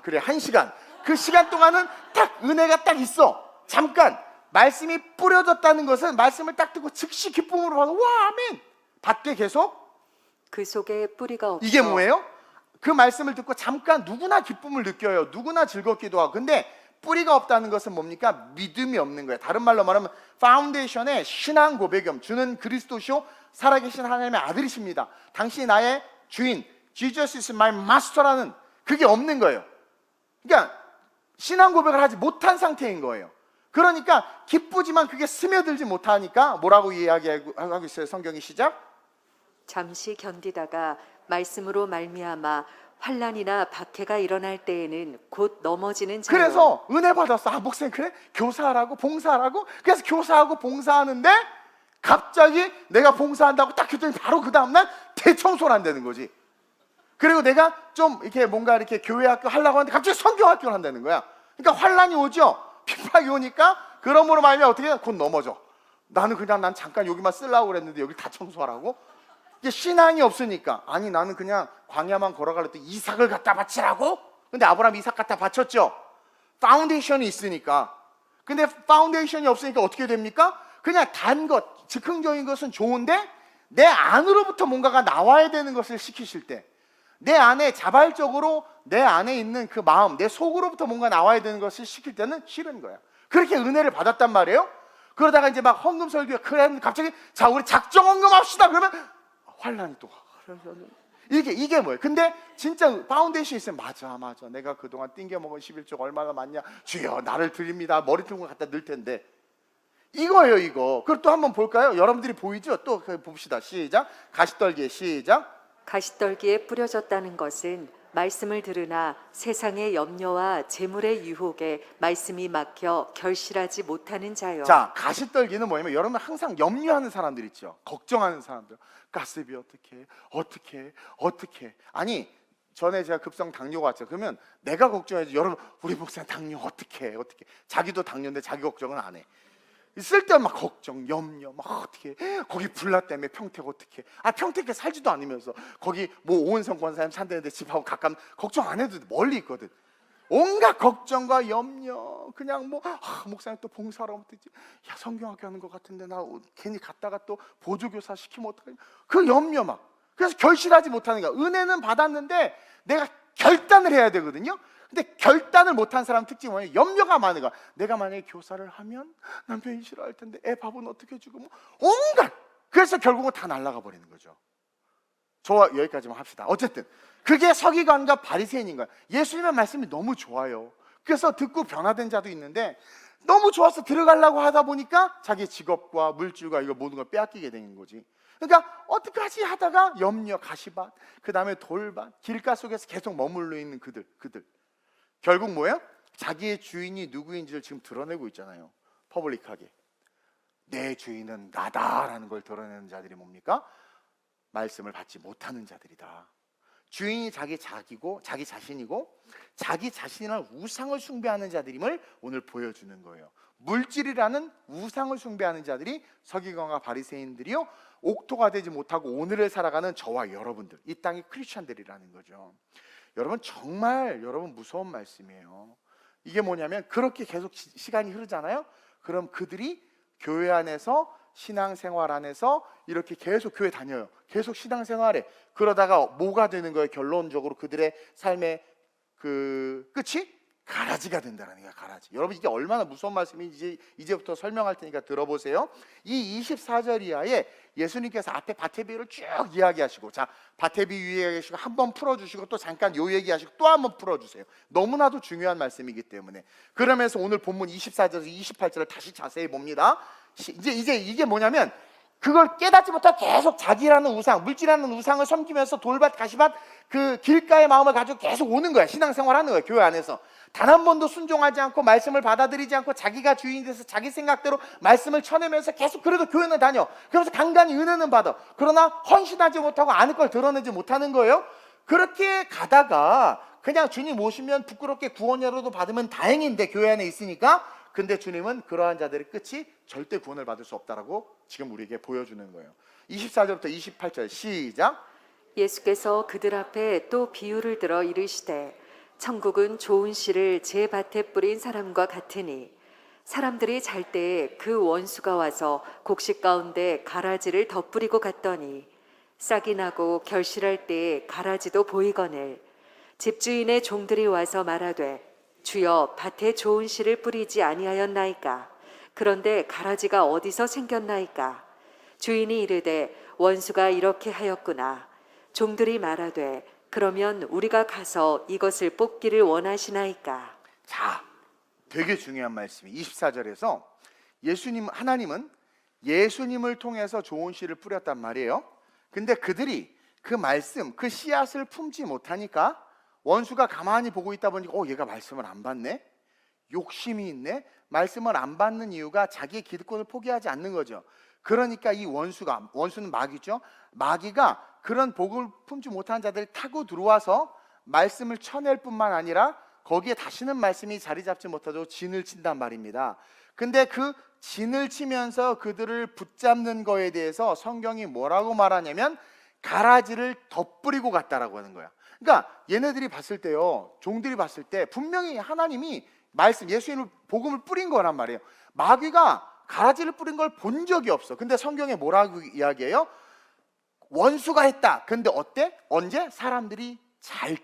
그래 1시간, 그 시간 동안은 딱 은혜가 딱 있어. 잠깐 말씀이 뿌려졌다는 것은 말씀을 딱 듣고 즉시 기쁨으로 받아. 와, 아멘. 받게 계속. 그 속에 뿌리가 없어. 이게 뭐예요? 그 말씀을 듣고 잠깐 누구나 기쁨을 느껴요. 누구나 즐겁기도 하고. 근데 뿌리가 없다는 것은 뭡니까? 믿음이 없는 거예요. 다른 말로 말하면 파운데이션에 신앙 고백이, 주는 그리스도시요 살아계신 하나님의 아들이십니다, 당신이 나의 주인, Jesus is my master라는 그게 없는 거예요. 그러니까 신앙 고백을 하지 못한 상태인 거예요. 그러니까 기쁘지만 그게 스며들지 못하니까 뭐라고 이야기하고 있어요? 성경이 시작. 잠시 견디다가 말씀으로 말미암아 환난이나 박해가 일어날 때에는 곧 넘어지는 자요. 그래서 은혜 받았어. 목사님, 그래? 교사하라고, 봉사하라고? 그래서 교사하고 봉사하는데 갑자기 내가 봉사한다고 딱 했더니 바로 그 다음날 대청소를 한다는 거지. 그리고 내가 좀 이렇게 뭔가 이렇게 교회 학교 하려고 하는데 갑자기 성경 학교를 한다는 거야. 그러니까 환란이 오죠. 핍박이 오니까 그러므로 말미암아 어떻게 해? 곧 넘어져. 나는 그냥 난 잠깐 여기만 쓰려고 그랬는데 여기 다 청소하라고? 이게 신앙이 없으니까. 아니 나는 그냥 광야만 걸어갈 때 이삭을 갖다 바치라고? 근데 아브라함 이삭 갖다 바쳤죠. 파운데이션이 있으니까. 근데 파운데이션이 없으니까 어떻게 됩니까? 그냥 단 것, 즉흥적인 것은 좋은데 내 안으로부터 뭔가가 나와야 되는 것을 시키실 때, 내 안에 자발적으로 내 안에 있는 그 마음, 내 속으로부터 뭔가 나와야 되는 것을 시킬 때는 싫은 거야. 그렇게 은혜를 받았단 말이에요. 그러다가 이제 막 헌금 설교, 그래 갑자기 자 우리 작정 헌금합시다. 그러면 환란이 또 이게 뭐예요? 근데 진짜 파운데이션이 있으면 맞아 내가 그동안 띵겨 먹은 11조가 얼마나 많냐, 주여 나를 드립니다. 머리통을 갖다 넣을 텐데 이거예요 이거. 그걸 또 한번 볼까요? 여러분들이 보이죠? 또 봅시다. 시작. 가시떨기에 시작. 가시떨기에 뿌려졌다는 것은 말씀을 들으나 세상의 염려와 재물의 유혹에 말씀이 막혀 결실하지 못하는 자요. 자, 가시떨기는 뭐냐면 여러분 항상 염려하는 사람들 있죠. 걱정하는 사람들. 가스비 어떻게 아니 전에 제가 급성 당뇨가 왔죠. 그러면 내가 걱정해야지. 여러분 우리 목사님 당뇨 어떻게 자기도 당뇨인데 자기 걱정은 안 해. 있을 때 막 걱정, 염려, 막 어떻게 거기 불나 때문에 평택 어떻게? 평택에 살지도 않으면서 거기 뭐 오은성 권사님 산다는데 집하고 가까운 걱정 안 해도 멀리 있거든. 온갖 걱정과 염려, 그냥 뭐 목사님 또 봉사하러 어떻지? 야 성경학교 하는 것 같은데 나 괜히 갔다가 또 보조교사 시키면 어떡하냐? 그 염려 막. 그래서 결실하지 못하는 거야. 은혜는 받았는데 내가 결단을 해야 되거든요. 근데 결단을 못한 사람 특징이 뭐냐면 염려가 많은 거야. 내가 만약에 교사를 하면 남편이 싫어할 텐데 애 밥은 어떻게 해주고 뭐 온갖. 그래서 결국은 다 날아가 버리는 거죠. 저와 여기까지만 합시다. 어쨌든 그게 서기관과 바리새인인 거야. 예수님의 말씀이 너무 좋아요. 그래서 듣고 변화된 자도 있는데 너무 좋아서 들어가려고 하다 보니까 자기 직업과 물질과 이거 모든 걸 빼앗기게 되는 거지. 그러니까 어떡하지 하다가 염려, 가시밭, 그 다음에 돌밭, 길가 속에서 계속 머물러 있는 그들 결국 뭐예요? 자기의 주인이 누구인지를 지금 드러내고 있잖아요. 퍼블릭하게. 내 주인은 나다라는 걸 드러내는 자들이 뭡니까? 말씀을 받지 못하는 자들이다. 주인이 자기고 자기 자신이고 자기 자신을 우상을 숭배하는 자들임을 오늘 보여주는 거예요. 물질이라는 우상을 숭배하는 자들이 서기관과 바리새인들이요 옥토가 되지 못하고 오늘을 살아가는 저와 여러분들, 이 땅의 크리스천들이라는 거죠. 여러분 정말 여러분 무서운 말씀이에요. 이게 뭐냐면 그렇게 계속 시간이 흐르잖아요. 그럼 그들이 교회 안에서 신앙생활 안에서 이렇게 계속 교회 다녀요. 계속 신앙생활해. 그러다가 뭐가 되는 거예요? 결론적으로 그들의 삶의 그 끝이 가라지가 된다는 거야. 가라지. 여러분 이게 얼마나 무서운 말씀인지 이제부터 설명할 테니까 들어보세요. 이 24절 이하에 예수님께서 앞에 밭의 비유를 쭉 이야기하시고, 자 밭의 비유 이야기하시고 한번 풀어주시고 또 잠깐 요 얘기하시고 또 한번 풀어주세요. 너무나도 중요한 말씀이기 때문에. 그러면서 오늘 본문 24절에서 28절을 다시 자세히 봅니다. 이제 이게 뭐냐면 그걸 깨닫지 못하고 계속 자기라는 우상, 물질이라는 우상을 섬기면서 돌밭, 가시밭 그 길가의 마음을 가지고 계속 오는 거야. 신앙생활하는 거야. 교회 안에서 단 한 번도 순종하지 않고 말씀을 받아들이지 않고 자기가 주인이 돼서 자기 생각대로 말씀을 쳐내면서 계속 그래도 교회는 다녀. 그러면서 간간히 은혜는 받아. 그러나 헌신하지 못하고 아는 걸 드러내지 못하는 거예요. 그렇게 가다가 그냥 주님 오시면 부끄럽게 구원이라도 받으면 다행인데 교회 안에 있으니까. 근데 주님은 그러한 자들의 끝이 절대 구원을 받을 수 없다라고 지금 우리에게 보여주는 거예요. 24절부터 28절 시작. 예수께서 그들 앞에 또 비유를 들어 이르시되 천국은 좋은 씨를 제 밭에 뿌린 사람과 같으니 사람들이 잘 때에 그 원수가 와서 곡식 가운데 가라지를 덧뿌리고 갔더니 싹이 나고 결실할 때에 가라지도 보이거늘 집주인의 종들이 와서 말하되 주여 밭에 좋은 씨를 뿌리지 아니하였나이까. 그런데 가라지가 어디서 생겼나이까. 주인이 이르되 원수가 이렇게 하였구나. 종들이 말하되 그러면 우리가 가서 이것을 뽑기를 원하시나이까. 자, 되게 중요한 말씀이 24절에서 하나님은 예수님을 통해서 좋은 씨를 뿌렸단 말이에요. 근데 그들이 그 말씀, 그 씨앗을 품지 못하니까 원수가 가만히 보고 있다 보니까 얘가 말씀을 안 받네. 욕심이 있네. 말씀을 안 받는 이유가 자기의 기득권을 포기하지 않는 거죠. 그러니까 이 원수는 마귀죠. 마귀가 그런 복을 품지 못한 자들을 타고 들어와서 말씀을 쳐낼 뿐만 아니라 거기에 다시는 말씀이 자리 잡지 못하도록 진을 친단 말입니다. 근데 그 진을 치면서 그들을 붙잡는 거에 대해서 성경이 뭐라고 말하냐면 가라지를 덧뿌리고 갔다라고 하는 거야. 그러니까 얘네들이 봤을 때요, 종들이 봤을 때 분명히 하나님이 말씀, 예수님을 복음을 뿌린 거란 말이에요. 마귀가 가라지를 뿌린 걸 본 적이 없어. 근데 성경에 뭐라고 이야기해요? 원수가 했다. 근데 어때? 언제? 사람들이 잘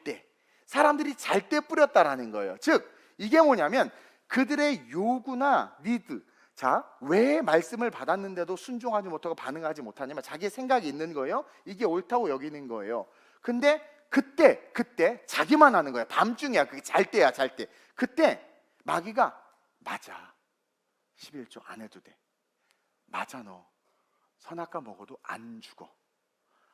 때 뿌렸다라는 거예요. 즉 이게 뭐냐면 그들의 요구나 니드, 자, 왜 말씀을 받았는데도 순종하지 못하고 반응하지 못하냐면 자기의 생각이 있는 거예요. 이게 옳다고 여기는 거예요. 근데 그때 자기만 하는 거야. 밤중이야. 그게 잘 때야. 그때 마귀가 맞아, 11조 안 해도 돼. 맞아, 너 선악과 먹어도 안 죽어.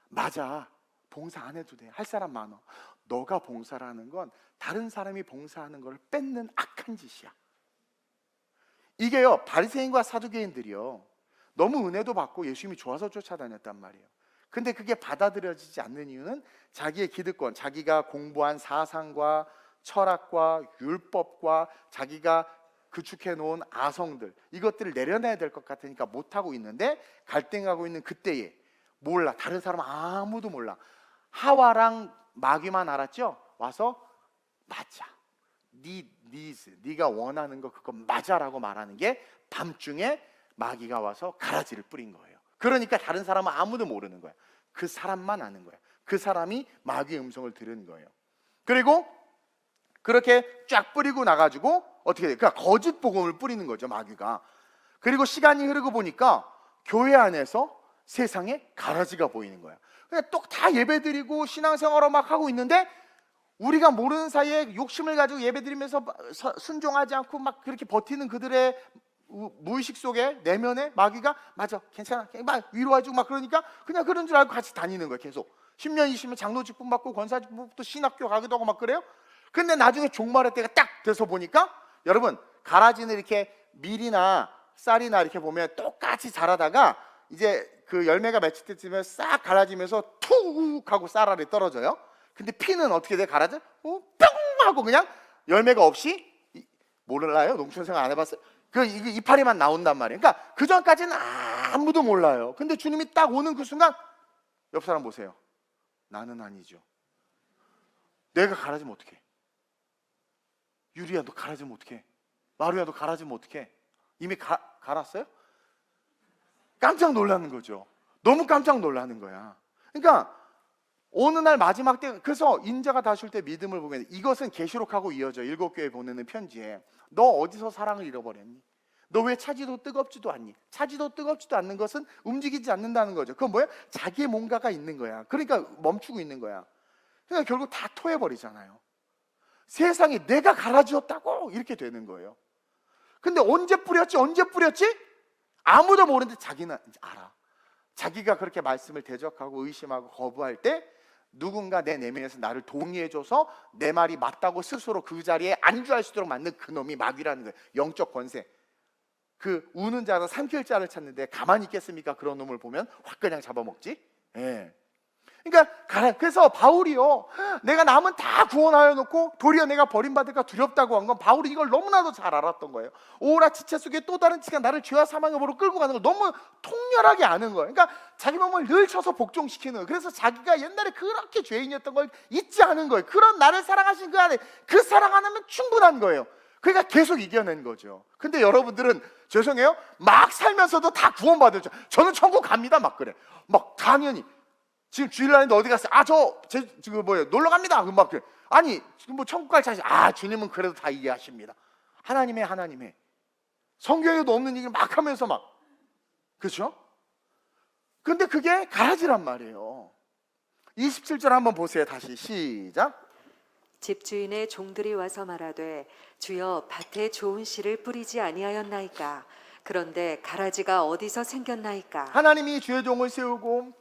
맞아, 봉사 안 해도 돼. 할 사람 많어. 너가 봉사를 하는 건 다른 사람이 봉사하는 걸 뺏는 악한 짓이야. 이게요, 바리새인과 사두개인들이요, 너무 은혜도 받고 예수님이 좋아서 쫓아다녔단 말이에요. 근데 그게 받아들여지지 않는 이유는 자기의 기득권, 자기가 공부한 사상과 철학과 율법과 자기가 구축해 놓은 아성들, 이것들을 내려놔야 될 것 같으니까 못하고 있는데, 갈등하고 있는 그때에 몰라, 다른 사람 아무도 몰라. 하와랑 마귀만 알았죠? 와서 맞아, 네가 원하는 거 그거 맞아라고 말하는 게 밤중에 마귀가 와서 가라지를 뿌린 거예요. 그러니까 다른 사람은 아무도 모르는 거야. 그 사람만 아는 거야. 그 사람이 마귀의 음성을 들은 거예요. 그리고 그렇게 쫙 뿌리고 나가지고 어떻게 돼? 그러니까 거짓 복음을 뿌리는 거죠, 마귀가. 그리고 시간이 흐르고 보니까 교회 안에서 세상에 가라지가 보이는 거야. 그냥 또 다 예배드리고 신앙생활을 막 하고 있는데 우리가 모르는 사이에 욕심을 가지고 예배드리면서 순종하지 않고 막 그렇게 버티는 그들의 무의식 속에 내면에 마귀가 맞아, 괜찮아, 막 위로해주고 막 그러니까 그냥 그런 줄 알고 같이 다니는 거예요. 계속 10년 20년 장로직분 받고 권사직분 또 신학교 가기도 하고 막 그래요. 근데 나중에 종말의 때가 딱 돼서 보니까, 여러분, 가라지는 이렇게 밀이나 쌀이나 이렇게 보면 똑같이 자라다가 이제 그 열매가 맺힐 때쯤에 싹 갈라지면서 툭 하고 쌀 아래 떨어져요. 근데 피는 어떻게 돼? 가라지? 뿅 하고 그냥 열매가 없이, 몰라요? 농촌생활 안 해봤어요? 그 이파리만 나온단 말이에요. 그러니까 그 전까지는 아무도 몰라요. 근데 주님이 딱 오는 그 순간, 옆 사람 보세요. 나는 아니죠. 내가 갈아지면 어떡해? 유리야, 너 갈아지면 어떡해? 마루야, 너 갈아지면 어떡해? 이미 갈았어요? 깜짝 놀라는 거죠. 너무 깜짝 놀라는 거야. 그러니까 어느 날 마지막 때, 그래서 인자가 다시 올 때 믿음을 보면 이것은 계시록하고 이어져. 7교회 보내는 편지에 너 어디서 사랑을 잃어버렸니? 너 왜 차지도 뜨겁지도 않니? 차지도 뜨겁지도 않는 것은 움직이지 않는다는 거죠. 그건 뭐야? 자기의 뭔가가 있는 거야. 그러니까 멈추고 있는 거야. 그러니까 결국 다 토해버리잖아요. 세상에 내가 갈아지었다고 이렇게 되는 거예요. 근데 언제 뿌렸지? 아무도 모르는데 자기는 알아. 자기가 그렇게 말씀을 대적하고 의심하고 거부할 때 누군가 내 내면에서 나를 동의해줘서 내 말이 맞다고 스스로 그 자리에 안주할 수 있도록 만든 그놈이 마귀라는 거예요. 영적 권세. 그 우는 자가 삼킬 자를 찾는데 가만히 있겠습니까? 그런 놈을 보면 확 그냥 잡아먹지. 예. 그러니까 그래서 바울이요, 내가 남은 다 구원하여 놓고 도리어 내가 버림받을까 두렵다고 한 건 바울이 이걸 너무나도 잘 알았던 거예요. 오라 지체 속에 또 다른 지가 나를 죄와 사망으로 끌고 가는 걸 너무 통렬하게 아는 거예요. 그러니까 자기 몸을 늘 쳐서 복종시키는 거예요. 그래서 자기가 옛날에 그렇게 죄인이었던 걸 잊지 않은 거예요. 그런 나를 사랑하신 그 안에 그 사랑 하나면 충분한 거예요. 그러니까 계속 이겨낸 거죠. 근데 여러분들은 죄송해요, 막 살면서도 다 구원받았죠. 저는 천국 갑니다 막 그래. 막 당연히 지금 주일날인데 어디 갔어요? 지금 놀러 갑니다. 막 그래. 아니 지금 뭐 천국 갈 자신, 주님은 그래도 다 이해하십니다. 하나님의 성경에도 없는 얘기를 막 하면서 막, 그렇죠? 근데 그게 가라지란 말이에요. 27절 한번 보세요. 다시 시작. 집주인의 종들이 와서 말하되 주여 밭에 좋은 씨를 뿌리지 아니하였나이까? 그런데 가라지가 어디서 생겼나이까? 하나님이 주의 종을 세우고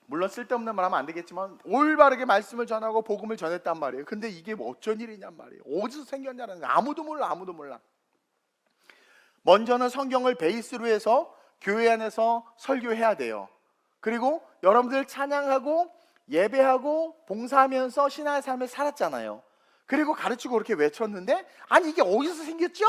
물론 쓸데없는 말 하면 안 되겠지만 올바르게 말씀을 전하고 복음을 전했단 말이에요. 근데 이게 뭐 어쩐 일이냔 말이에요. 어디서 생겼냐는 거 아무도 몰라. 아무도 몰라. 먼저는 성경을 베이스로 해서 교회 안에서 설교해야 돼요. 그리고 여러분들 찬양하고 예배하고 봉사하면서 신앙의 삶을 살았잖아요. 그리고 가르치고 그렇게 외쳤는데 아니 이게 어디서 생겼죠?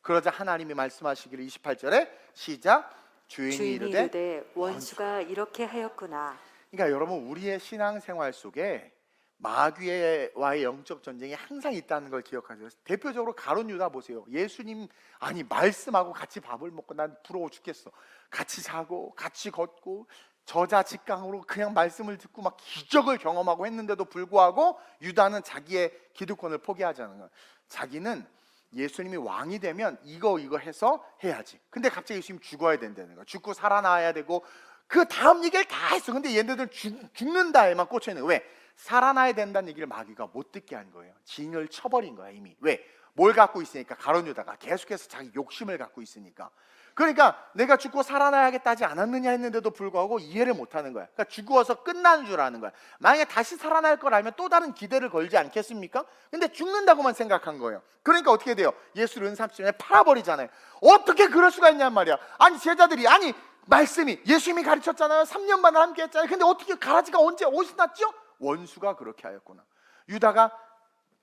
그러자 하나님이 말씀하시기를 28절에 시작. 주인이 이르되 원수가 이렇게 하였구나. 그러니까 여러분 우리의 신앙생활 속에 마귀와의 영적 전쟁이 항상 있다는 걸 기억하세요. 대표적으로 가룟 유다 보세요. 예수님 아니 말씀하고 같이 밥을 먹고 난 부러워 죽겠어. 같이 자고 같이 걷고 저자직강으로 그냥 말씀을 듣고 막 기적을 경험하고 했는데도 불구하고 유다는 자기의 기득권을 포기하자는 거예요. 자기는 예수님이 왕이 되면 이거 해서 해야지. 근데 갑자기 예수님 죽어야 된다는 거야. 죽고 살아나야 되고 그 다음 얘기를 다 했어. 근데 얘네들은 죽는다에만 꽂혀있는 거야. 왜? 살아나야 된다는 얘기를 마귀가 못 듣게 한 거예요. 진을 쳐버린 거야 이미. 왜? 뭘 갖고 있으니까 가룟 유다가 계속해서 자기 욕심을 갖고 있으니까. 그러니까 내가 죽고 살아나야겠다 하지 않았느냐 했는데도 불구하고 이해를 못하는 거야. 그러니까 죽어서 끝나는 줄 아는 거야. 만약에 다시 살아날 걸 알면 또 다른 기대를 걸지 않겠습니까? 근데 죽는다고만 생각한 거예요. 그러니까 어떻게 돼요? 예수를 은삼십년에 팔아버리잖아요. 어떻게 그럴 수가 있냔 말이야. 아니 제자들이 아니 말씀이 예수님이 가르쳤잖아요. 3년 반을 함께 했잖아요. 근데 어떻게 가라지가 언제 어디서 났죠? 원수가 그렇게 하였구나. 유다가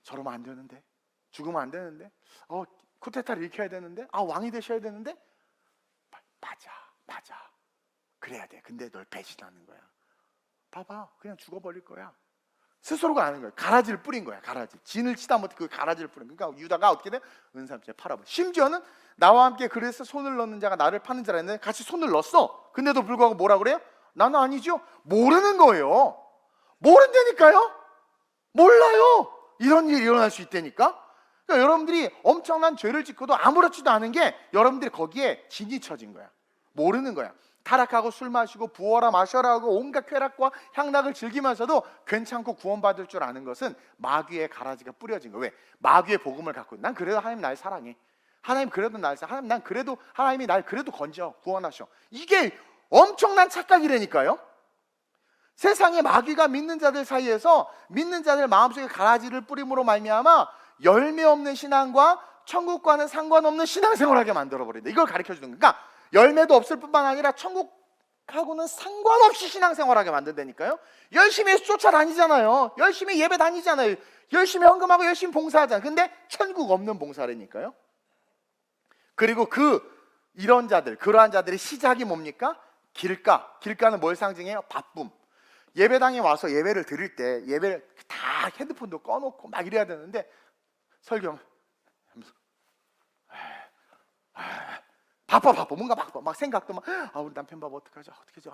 저러면 안 되는데, 죽으면 안 되는데, 쿠데타를 일으켜야 되는데, 왕이 되셔야 되는데, 맞아 그래야 돼. 근데 널 배신하는 거야. 봐봐 그냥 죽어버릴 거야. 스스로가 아는 거야. 가라지를 뿌린 거야. 가라지 진을 치다 못해 그 가라지를 뿌린 거야. 그러니까 유다가 어떻게 돼? 은삼십년에 팔아버려. 심지어는 나와 함께 그래서 손을 넣는 자가 나를 파는 자라 했는데 같이 손을 넣었어. 근데도 불구하고 뭐라 그래요? 나는 아니죠. 모르는 거예요. 모른다니까요. 몰라요. 이런 일이 일어날 수 있다니까. 그러니까 여러분들이 엄청난 죄를 짓고도 아무렇지도 않은 게 여러분들이 거기에 진이 쳐진 거야. 모르는 거야. 타락하고 술 마시고 부어라 마셔라 하고 온갖 쾌락과 향락을 즐기면서도 괜찮고 구원받을 줄 아는 것은 마귀의 가라지가 뿌려진 거야. 왜? 마귀의 복음을 갖고 난 그래도 하나님 날 사랑해. 하나님 그래도 날 사랑해. 하나님 난 그래도 하나님이 날 그래도 건져 구원하셔. 이게 엄청난 착각이라니까요. 세상에 마귀가 믿는 자들 사이에서 믿는 자들 마음속에 가라지를 뿌림으로 말미암아 열매 없는 신앙과 천국과는 상관없는 신앙생활하게 만들어버린다. 이걸 가르쳐주는 거니까 그러니까 열매도 없을 뿐만 아니라 천국하고는 상관없이 신앙생활하게 만든다니까요. 열심히 쫓아다니잖아요. 열심히 예배 다니잖아요. 열심히 헌금하고 열심히 봉사하잖아요. 근데 천국 없는 봉사라니까요. 그리고 이런 자들, 그러한 자들의 시작이 뭡니까? 길가는 뭘 상징해요? 바쁨. 예배당에 와서 예배를 드릴 때 예배를 다 핸드폰도 꺼놓고 막 이래야 되는데 설교 바빠 뭔가 바빠 막 생각도 막 우리 남편 밥 어떡하지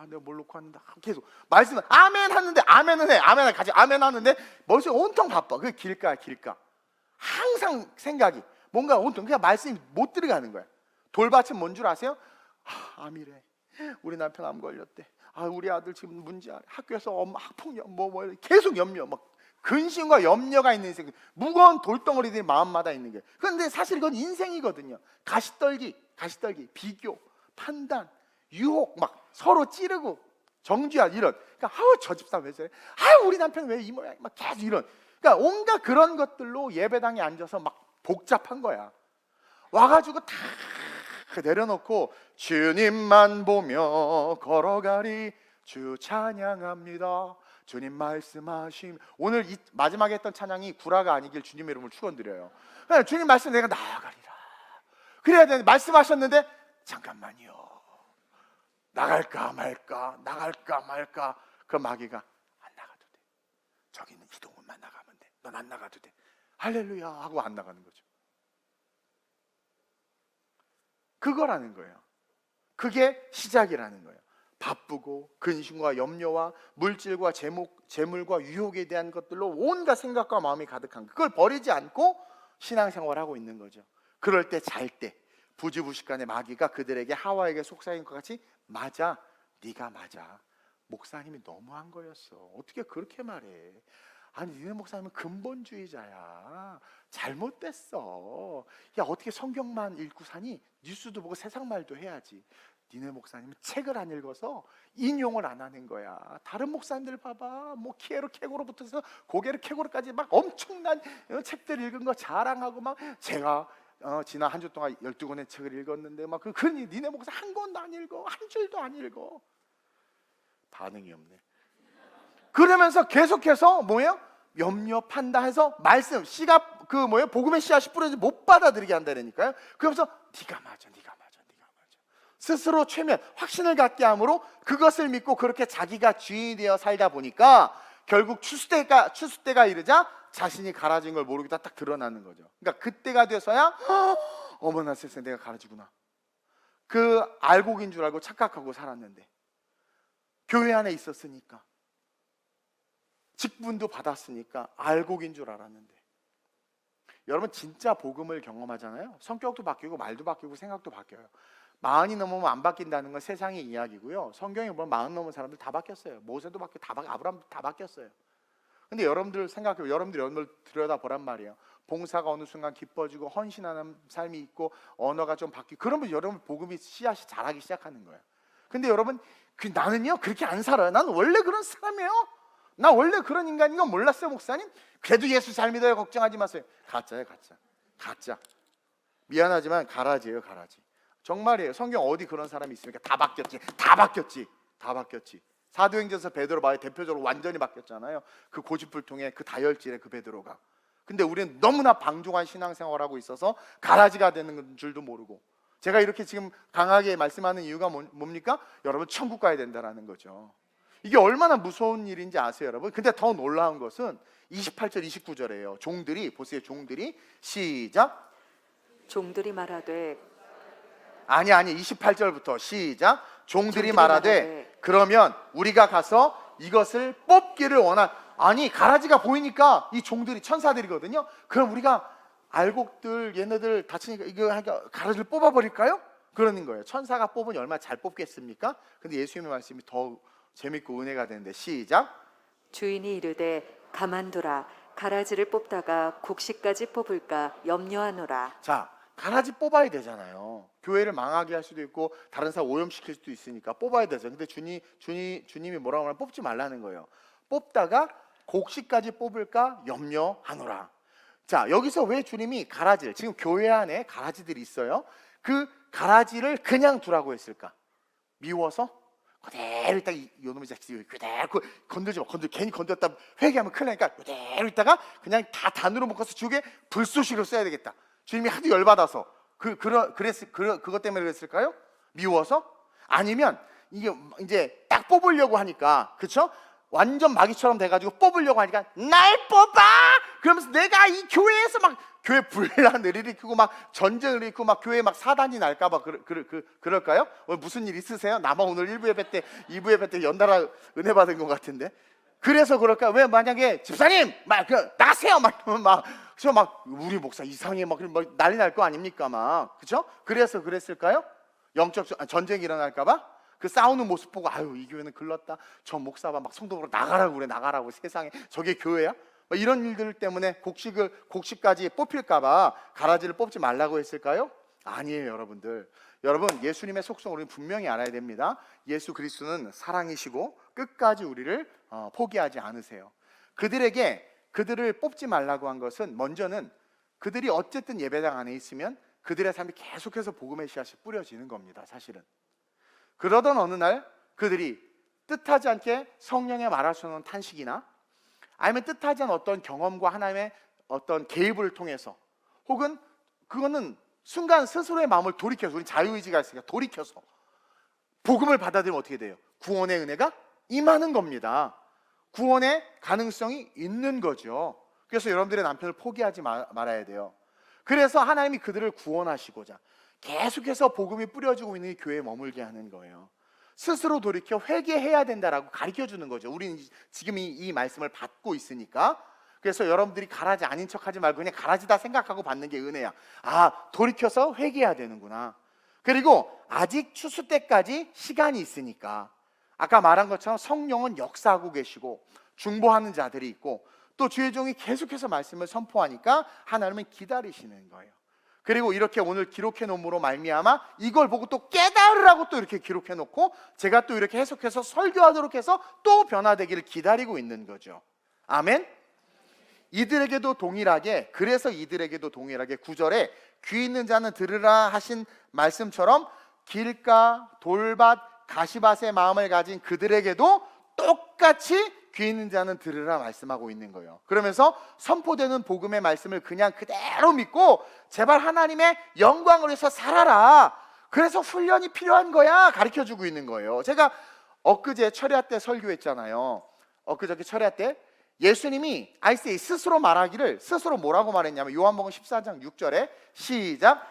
내가 뭘 놓고 왔는데 계속 말씀 아멘 하는데 아멘은 해 아멘 같이 아멘 하는데 머릿속에 온통 바빠. 그게 길가 항상 생각이 뭔가 온통 그냥 말씀이 못 들어가는 거야. 돌밭은 뭔 줄 아세요? 암이래. 우리 남편 암 걸렸대. 우리 아들 지금 문제 학교에서 엄마 학폭력 뭐 계속 염려 막 근심과 염려가 있는 인생. 무거운 돌덩어리들이 마음마다 있는 게. 그런데 사실 이건 인생이거든요. 가시떨기, 비교, 판단, 유혹 막 서로 찌르고 정죄할 이런. 그러니까 저 집사람 왜 저래? 우리 남편 왜 이 모양 막 계속 이런. 그러니까 온갖 그런 것들로 예배당에 앉아서 막 복잡한 거야. 와가지고 다 내려놓고 주님만 보며 걸어가리 주 찬양합니다. 주님 말씀하심. 오늘 이 마지막에 했던 찬양이 구라가 아니길 주님의 이름을 축원드려요. 주님 말씀 내가 나아가리라. 그래야 되는데 말씀하셨는데 잠깐만요. 나갈까 말까. 그 마귀가 안 나가도 돼. 저기는 이동훈만 나가면 돼. 넌 안 나가도 돼. 할렐루야 하고 안 나가는 거죠. 그거라는 거예요. 그게 시작이라는 거예요. 바쁘고 근심과 염려와 물질과 재물과 유혹에 대한 것들로 온갖 생각과 마음이 가득한 거. 그걸 버리지 않고 신앙생활하고 있는 거죠. 그럴 때 잘 때 부지부식간에 마귀가 그들에게 하와에게 속삭인 것 같이 맞아, 네가 맞아. 목사님이 너무한 거였어. 어떻게 그렇게 말해? 아니 니네 목사님은 근본주의자야. 잘못됐어. 야, 어떻게 성경만 읽고 사니? 뉴스도 보고 세상 말도 해야지. 니네 목사님은 책을 안 읽어서 인용을 안 하는 거야. 다른 목사님들 봐봐, 뭐 키에로 켑으로부터 고개를 켑으로까지 막 엄청난 책들 읽은 거 자랑하고, 막 제가 지난 한 주 동안 12권의 책을 읽었는데 막 그러니 니네 목사 한 권도 안 읽어, 한 줄도 안 읽어. 반응이 없네. 그러면서 계속해서 뭐예요? 염려 판다 해서 말씀 씨가 복음의 씨앗이 뿌려지 못 받아들이게 한다니까요. 그러면서 네가 맞아, 네가 맞아, 네가 맞아. 스스로 최면, 확신을 갖게 함으로 그것을 믿고 그렇게 자기가 주인이 되어 살다 보니까 결국 추수때가 이르자 자신이 가라진 걸 모르고 딱 드러나는 거죠. 그러니까 그때가 돼서야 어머나 세상에, 내가 가라지구나. 그 알곡인 줄 알고 착각하고 살았는데, 교회 안에 있었으니까, 직분도 받았으니까 알곡인 줄 알았는데. 여러분, 진짜 복음을 경험하잖아요. 성격도 바뀌고 말도 바뀌고 생각도 바뀌어요. 40이 넘으면 안 바뀐다는 건 세상의 이야기고요. 성경에 보면 40 넘은 사람들 다 바뀌었어요. 모세도 바뀌고 아브라함도 다 바뀌었어요. 근데 여러분들 생각해요. 여러분들 들여다보란 말이에요. 봉사가 어느 순간 기뻐지고 헌신하는 삶이 있고 언어가 좀 바뀌고, 그러면 여러분 복음이 씨앗이 자라기 시작하는 거예요. 근데 여러분, 나는요 그렇게 안 살아요. 난 원래 그런 사람이에요. 나 원래 그런 인간인 건 몰랐어요, 목사님. 그래도 예수 잘 믿어요, 걱정하지 마세요. 가짜예요, 가짜. 미안하지만 가라지예요, 가라지. 정말이에요. 성경 어디 그런 사람이 있습니까? 다 바뀌었지. 사도행전에서 베드로 말이 대표적으로 완전히 바뀌었잖아요. 그 고집불통에 그 다혈질의 그 베드로가. 근데 우리는 너무나 방종한 신앙생활을 하고 있어서 가라지가 되는 줄도 모르고. 제가 이렇게 지금 강하게 말씀하는 이유가 뭡니까? 여러분, 천국 가야 된다는 거죠. 이게 얼마나 무서운 일인지 아세요, 여러분? 근데 더 놀라운 것은 28절 29절이에요. 종들이, 보세요. 종들이 시작. 종들이 말하되, 아니 28절부터 시작. 종들이 말하되 그러면 우리가 가서 이것을 뽑기를 아니, 가라지가 보이니까 이 종들이 천사들이거든요. 그럼 우리가 알곡들 얘네들 다치니까 이거 가라지를 뽑아버릴까요? 그러는 거예요. 천사가 뽑으니 얼마나 잘 뽑겠습니까? 근데 예수님의 말씀이 더 재밌고 은혜가 되는데 시작. 주인이 이르되 가만두라, 가라지를 뽑다가 곡식까지 뽑을까 염려하노라. 자, 가라지 뽑아야 되잖아요. 교회를 망하게 할 수도 있고 다른 사람 오염시킬 수도 있으니까 뽑아야 되죠. 근데 주님이 뭐라고 하면 뽑지 말라는 거예요. 뽑다가 곡식까지 뽑을까 염려하노라. 자, 여기서 왜 주님이 가라지를, 지금 교회 안에 가라지들이 있어요. 그 가라지를 그냥 두라고 했을까? 미워서? 그대로 있다가 요놈의 자식이 그대로 건들지 마. 괜히 건드렸다 회개하면 큰일 나니까 그대로 있다가 그냥 다 단으로 묶어서 지옥에 불쏘시개로 써야 되겠다. 주님이 하도 열받아서 그것 때문에 그랬을까요? 미워서? 아니면 이게 이제 딱 뽑으려고 하니까, 그렇죠? 완전 마귀처럼 돼가지고 뽑으려고 하니까 날 뽑아! 그러면서 내가 이 교회에서 막 교회 분란을 일으키고 막 전쟁을 일으키고 막 교회에 막 사단이 날까봐 그럴까요? 오늘 무슨 일 있으세요? 나만 오늘 1부 예배 때 2부 예배 때 연달아 은혜 받은 것 같은데. 그래서 그럴까? 왜 만약에 집사님 막 나가세요 막 이러면 막 우리 목사 이상해 막 난리 날 거 아닙니까 막, 그렇죠? 그래서 그랬을까요? 영적 전쟁이 일어날까봐 그 싸우는 모습 보고 아유, 이 교회는 글렀다. 저 목사가 막 성도로 나가라고 세상에 저게 교회야? 이런 일들 때문에 곡식까지 뽑힐까봐 가라지를 뽑지 말라고 했을까요? 아니에요, 여러분들. 여러분, 예수님의 속성 우리는 분명히 알아야 됩니다. 예수 그리스도는 사랑이시고 끝까지 우리를 포기하지 않으세요. 그들을 뽑지 말라고 한 것은, 먼저는 그들이 어쨌든 예배당 안에 있으면 그들의 삶이 계속해서 복음의 씨앗이 뿌려지는 겁니다, 사실은. 그러던 어느 날 그들이 뜻하지 않게 성령의 말할 수 없는 탄식이나 아니면 뜻하지 않은 어떤 경험과 하나님의 어떤 개입을 통해서, 혹은 그거는 순간 스스로의 마음을 돌이켜서, 우리 자유의지가 있으니까 돌이켜서 복음을 받아들이면 어떻게 돼요? 구원의 은혜가 임하는 겁니다. 구원의 가능성이 있는 거죠. 그래서 여러분들의 남편을 포기하지 말아야 돼요. 그래서 하나님이 그들을 구원하시고자 계속해서 복음이 뿌려지고 있는 이 교회에 머물게 하는 거예요. 스스로 돌이켜 회개해야 된다라고 가르쳐주는 거죠. 우리는 지금 이 말씀을 받고 있으니까. 그래서 여러분들이 가라지 아닌 척하지 말고 그냥 가라지다 생각하고 받는 게 은혜야. 아, 돌이켜서 회개해야 되는구나. 그리고 아직 추수 때까지 시간이 있으니까, 아까 말한 것처럼 성령은 역사하고 계시고 중보하는 자들이 있고, 또 주의 종이 계속해서 말씀을 선포하니까 하나님은 기다리시는 거예요. 그리고 이렇게 오늘 기록해 놓음으로 말미암아 이걸 보고 또 깨달으라고 또 이렇게 기록해 놓고 제가 또 이렇게 해석해서 설교하도록 해서 또 변화되기를 기다리고 있는 거죠. 아멘. 이들에게도 동일하게, 그래서 이들에게도 동일하게 9절에 귀 있는 자는 들으라 하신 말씀처럼 길가, 돌밭, 가시밭의 마음을 가진 그들에게도 똑같이 귀 있는 자는 들으라 말씀하고 있는 거예요. 그러면서 선포되는 복음의 말씀을 그냥 그대로 믿고 제발 하나님의 영광을 위해서 살아라. 그래서 훈련이 필요한 거야 가르쳐주고 있는 거예요. 제가 엊그제 철야 때 설교했잖아요. 엊그저께 철야 때 예수님이 아이세이 스스로 말하기를, 스스로 뭐라고 말했냐면 요한복음 14장 6절에 시작.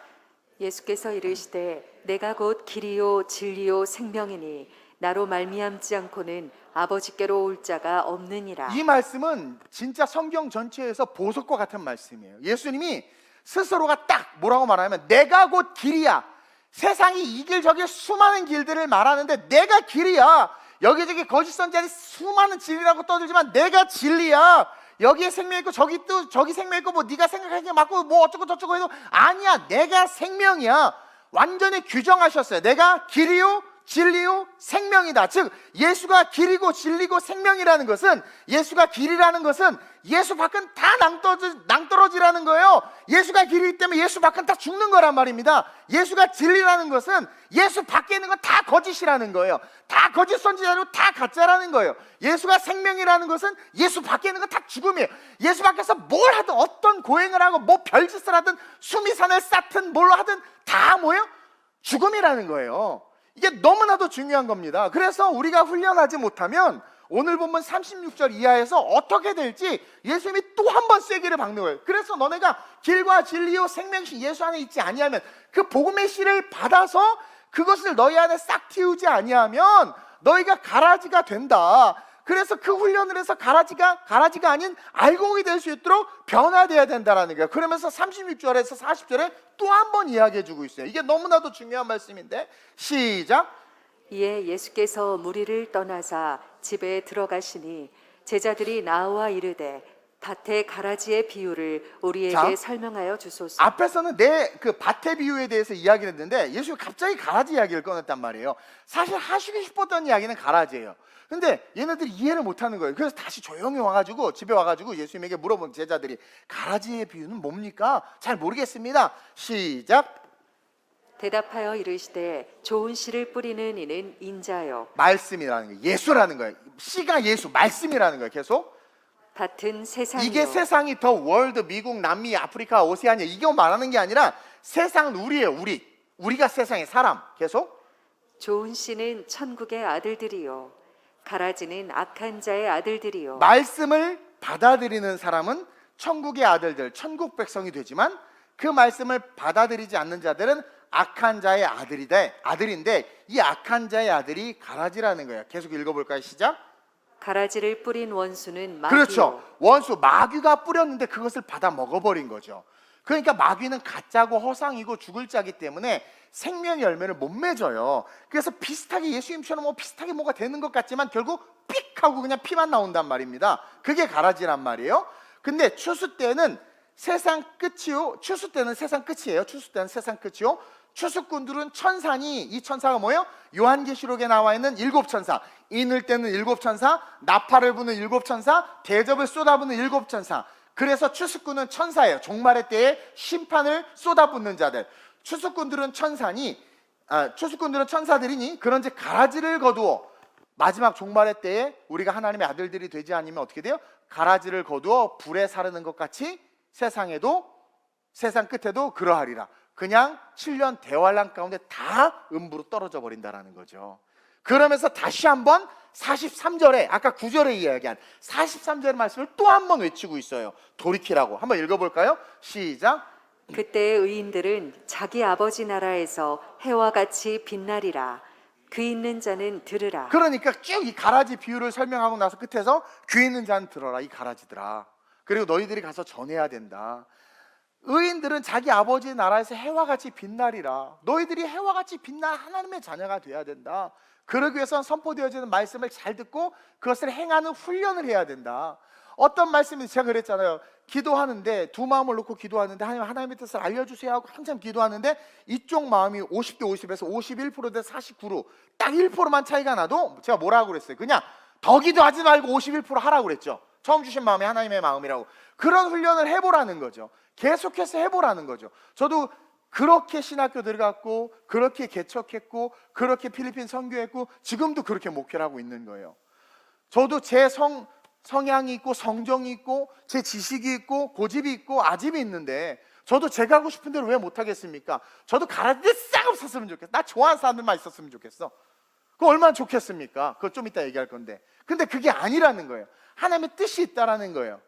예수께서 이르시되 내가 곧 길이요 진리요 생명이니 나로 말미암지 않고는 아버지께로 올 자가 없느니라. 이 말씀은 진짜 성경 전체에서 보석과 같은 말씀이에요. 예수님이 스스로가 딱 뭐라고 말하냐면 내가 곧 길이야. 세상이 이 길 저 길 수많은 길들을 말하는데 내가 길이야. 여기저기 거짓 선지자들이 수많은 진리라고 떠들지만 내가 진리야. 여기에 생명 있고 저기 또 저기 생명 있고 뭐 네가 생각하기에 맞고 뭐 어쩌고 저쩌고 해도 아니야. 내가 생명이야. 완전히 규정하셨어요. 내가 길이요 진리요 생명이다. 즉 예수가 길이고 진리고 생명이라는 것은, 예수가 길이라는 것은 예수 밖은 다 낭떠러지라는 거예요. 예수가 길이기 때문에 예수 밖은 다 죽는 거란 말입니다. 예수가 진리라는 것은 예수 밖에 있는 건 다 거짓이라는 거예요. 다 거짓 선지자로 다 가짜라는 거예요. 예수가 생명이라는 것은 예수 밖에 있는 건 다 죽음이에요. 예수 밖에서 뭘 하든, 어떤 고행을 하고 뭐 별짓을 하든 수미산을 쌓든 뭘 하든 다 뭐예요? 죽음이라는 거예요. 이게 너무나도 중요한 겁니다. 그래서 우리가 훈련하지 못하면 오늘 본문 36절 이하에서 어떻게 될지 예수님이 또 한 번 쐐기를 박는 거예요. 그래서 너네가 길과 진리요 생명신 예수 안에 있지 아니하면, 그 복음의 씨를 받아서 그것을 너희 안에 싹 틔우지 아니하면 너희가 가라지가 된다. 그래서 그 훈련을 해서 가라지가 아닌 알곡이 될 수 있도록 변화되어야 된다는 거예요. 그러면서 36절에서 40절에 또 한 번 이야기해 주고 있어요. 이게 너무나도 중요한 말씀인데 시작. 이에 예수께서 무리를 떠나사 집에 들어가시니 제자들이 나와 이르되 밭의 가라지의 비유를 우리에게 자, 설명하여 주소서. 앞에서는 내 그 밭의 비유에 대해서 이야기를 했는데 예수가 갑자기 가라지 이야기를 꺼냈단 말이에요. 사실 하시고 싶었던 이야기는 가라지예요. 근데 얘네들이 이해를 못하는 거예요. 그래서 다시 조용히 와가지고 집에 와가지고 예수님에게 물어본 제자들이 가라지의 비유는 뭡니까? 잘 모르겠습니다. 시작. 대답하여 이르시되 좋은 씨를 뿌리는 이는 인자요 말씀이라는 거예요. 예수라는 거예요. 씨가 예수, 말씀이라는 거예요. 계속 밭은 세상이요 이게 세상이 더 월드, 미국, 남미, 아프리카, 오세아니아 이거 말하는 게 아니라 세상은 우리예요. 우리가 세상의 사람. 계속 좋은 씨는 천국의 아들들이요 가라지는 악한 자의 아들들이요 말씀을 받아들이는 사람은 천국의 아들들, 천국 백성이 되지만 그 말씀을 받아들이지 않는 자들은 악한 자의 아들인데 이 악한 자의 아들이 가라지라는 거예요. 계속 읽어볼까요? 시작. 가라지를 뿌린 원수는 마귀요 그렇죠. 원수 마귀가 뿌렸는데 그것을 받아 먹어버린 거죠. 그러니까 마귀는 가짜고 허상이고 죽을 자기 때문에 생명의 열매를 못 맺어요. 그래서 비슷하게 예수님처럼 뭐 비슷하게 뭐가 되는 것 같지만 결국 삑 하고 그냥 피만 나온단 말입니다. 그게 가라지란 말이에요. 근데 추수 때는 세상 끝이요. 추수 때는 세상 끝이에요. 추수 때는 세상 끝이요. 추수꾼들은 천사니, 이 천사가 뭐예요? 요한계시록에 나와 있는 7천사. 이늘 때는 7천사, 나팔을 부는 7천사, 대접을 쏟아부는 7천사. 그래서 추수꾼은 천사예요. 종말의 때에 심판을 쏟아붓는 자들. 추수꾼들은 천사들이니 그런즉 가라지를 거두어 마지막 종말의 때에 우리가 하나님의 아들들이 되지 않으면 어떻게 돼요? 가라지를 거두어 불에 사르는 것 같이 세상 끝에도 그러하리라. 그냥 7년 대환란 가운데 다 음부로 떨어져 버린다라는 거죠. 그러면서 다시 한번 43절에 아까 9절에 이야기한 43절의 말씀을 또 한 번 외치고 있어요. 돌이키라고. 한번 읽어볼까요? 시작. 그때 의인들은 자기 아버지 나라에서 해와 같이 빛나리라. 귀 있는 자는 들으라. 그러니까 쭉 이 가라지 비유를 설명하고 나서 끝에서 귀 있는 자는 들어라. 이 가라지들아. 그리고 너희들이 가서 전해야 된다. 의인들은 자기 아버지 나라에서 해와 같이 빛나리라. 너희들이 해와 같이 빛날 하나님의 자녀가 돼야 된다. 그러기 위해서는 선포되어지는 말씀을 잘 듣고 그것을 행하는 훈련을 해야 된다. 어떤 말씀인지 제가 그랬잖아요. 기도하는데 두 마음을 놓고 기도하는데 하나님의 뜻을 알려주세요 하고 한참 기도하는데 이쪽 마음이 50대 50에서 51%대 49로 딱 1%만 차이가 나도 제가 뭐라고 그랬어요? 그냥 더 기도하지 말고 51% 하라고 그랬죠. 처음 주신 마음이 하나님의 마음이라고. 그런 훈련을 해보라는 거죠. 계속해서 해보라는 거죠. 저도 그렇게 신학교 들어갔고 그렇게 개척했고 그렇게 필리핀 선교했고 지금도 그렇게 목회를 하고 있는 거예요. 저도 제 성향이 있고 성정이 있고 제 지식이 있고 고집이 있고 아집이 있는데 저도 제가 하고 싶은 대로 왜 못하겠습니까? 저도 가라데 싹 없었으면 좋겠어. 나 좋아하는 사람들만 있었으면 좋겠어. 그거 얼마나 좋겠습니까? 그거 좀 이따 얘기할 건데. 근데 그게 아니라는 거예요. 하나님의 뜻이 있다라는 거예요.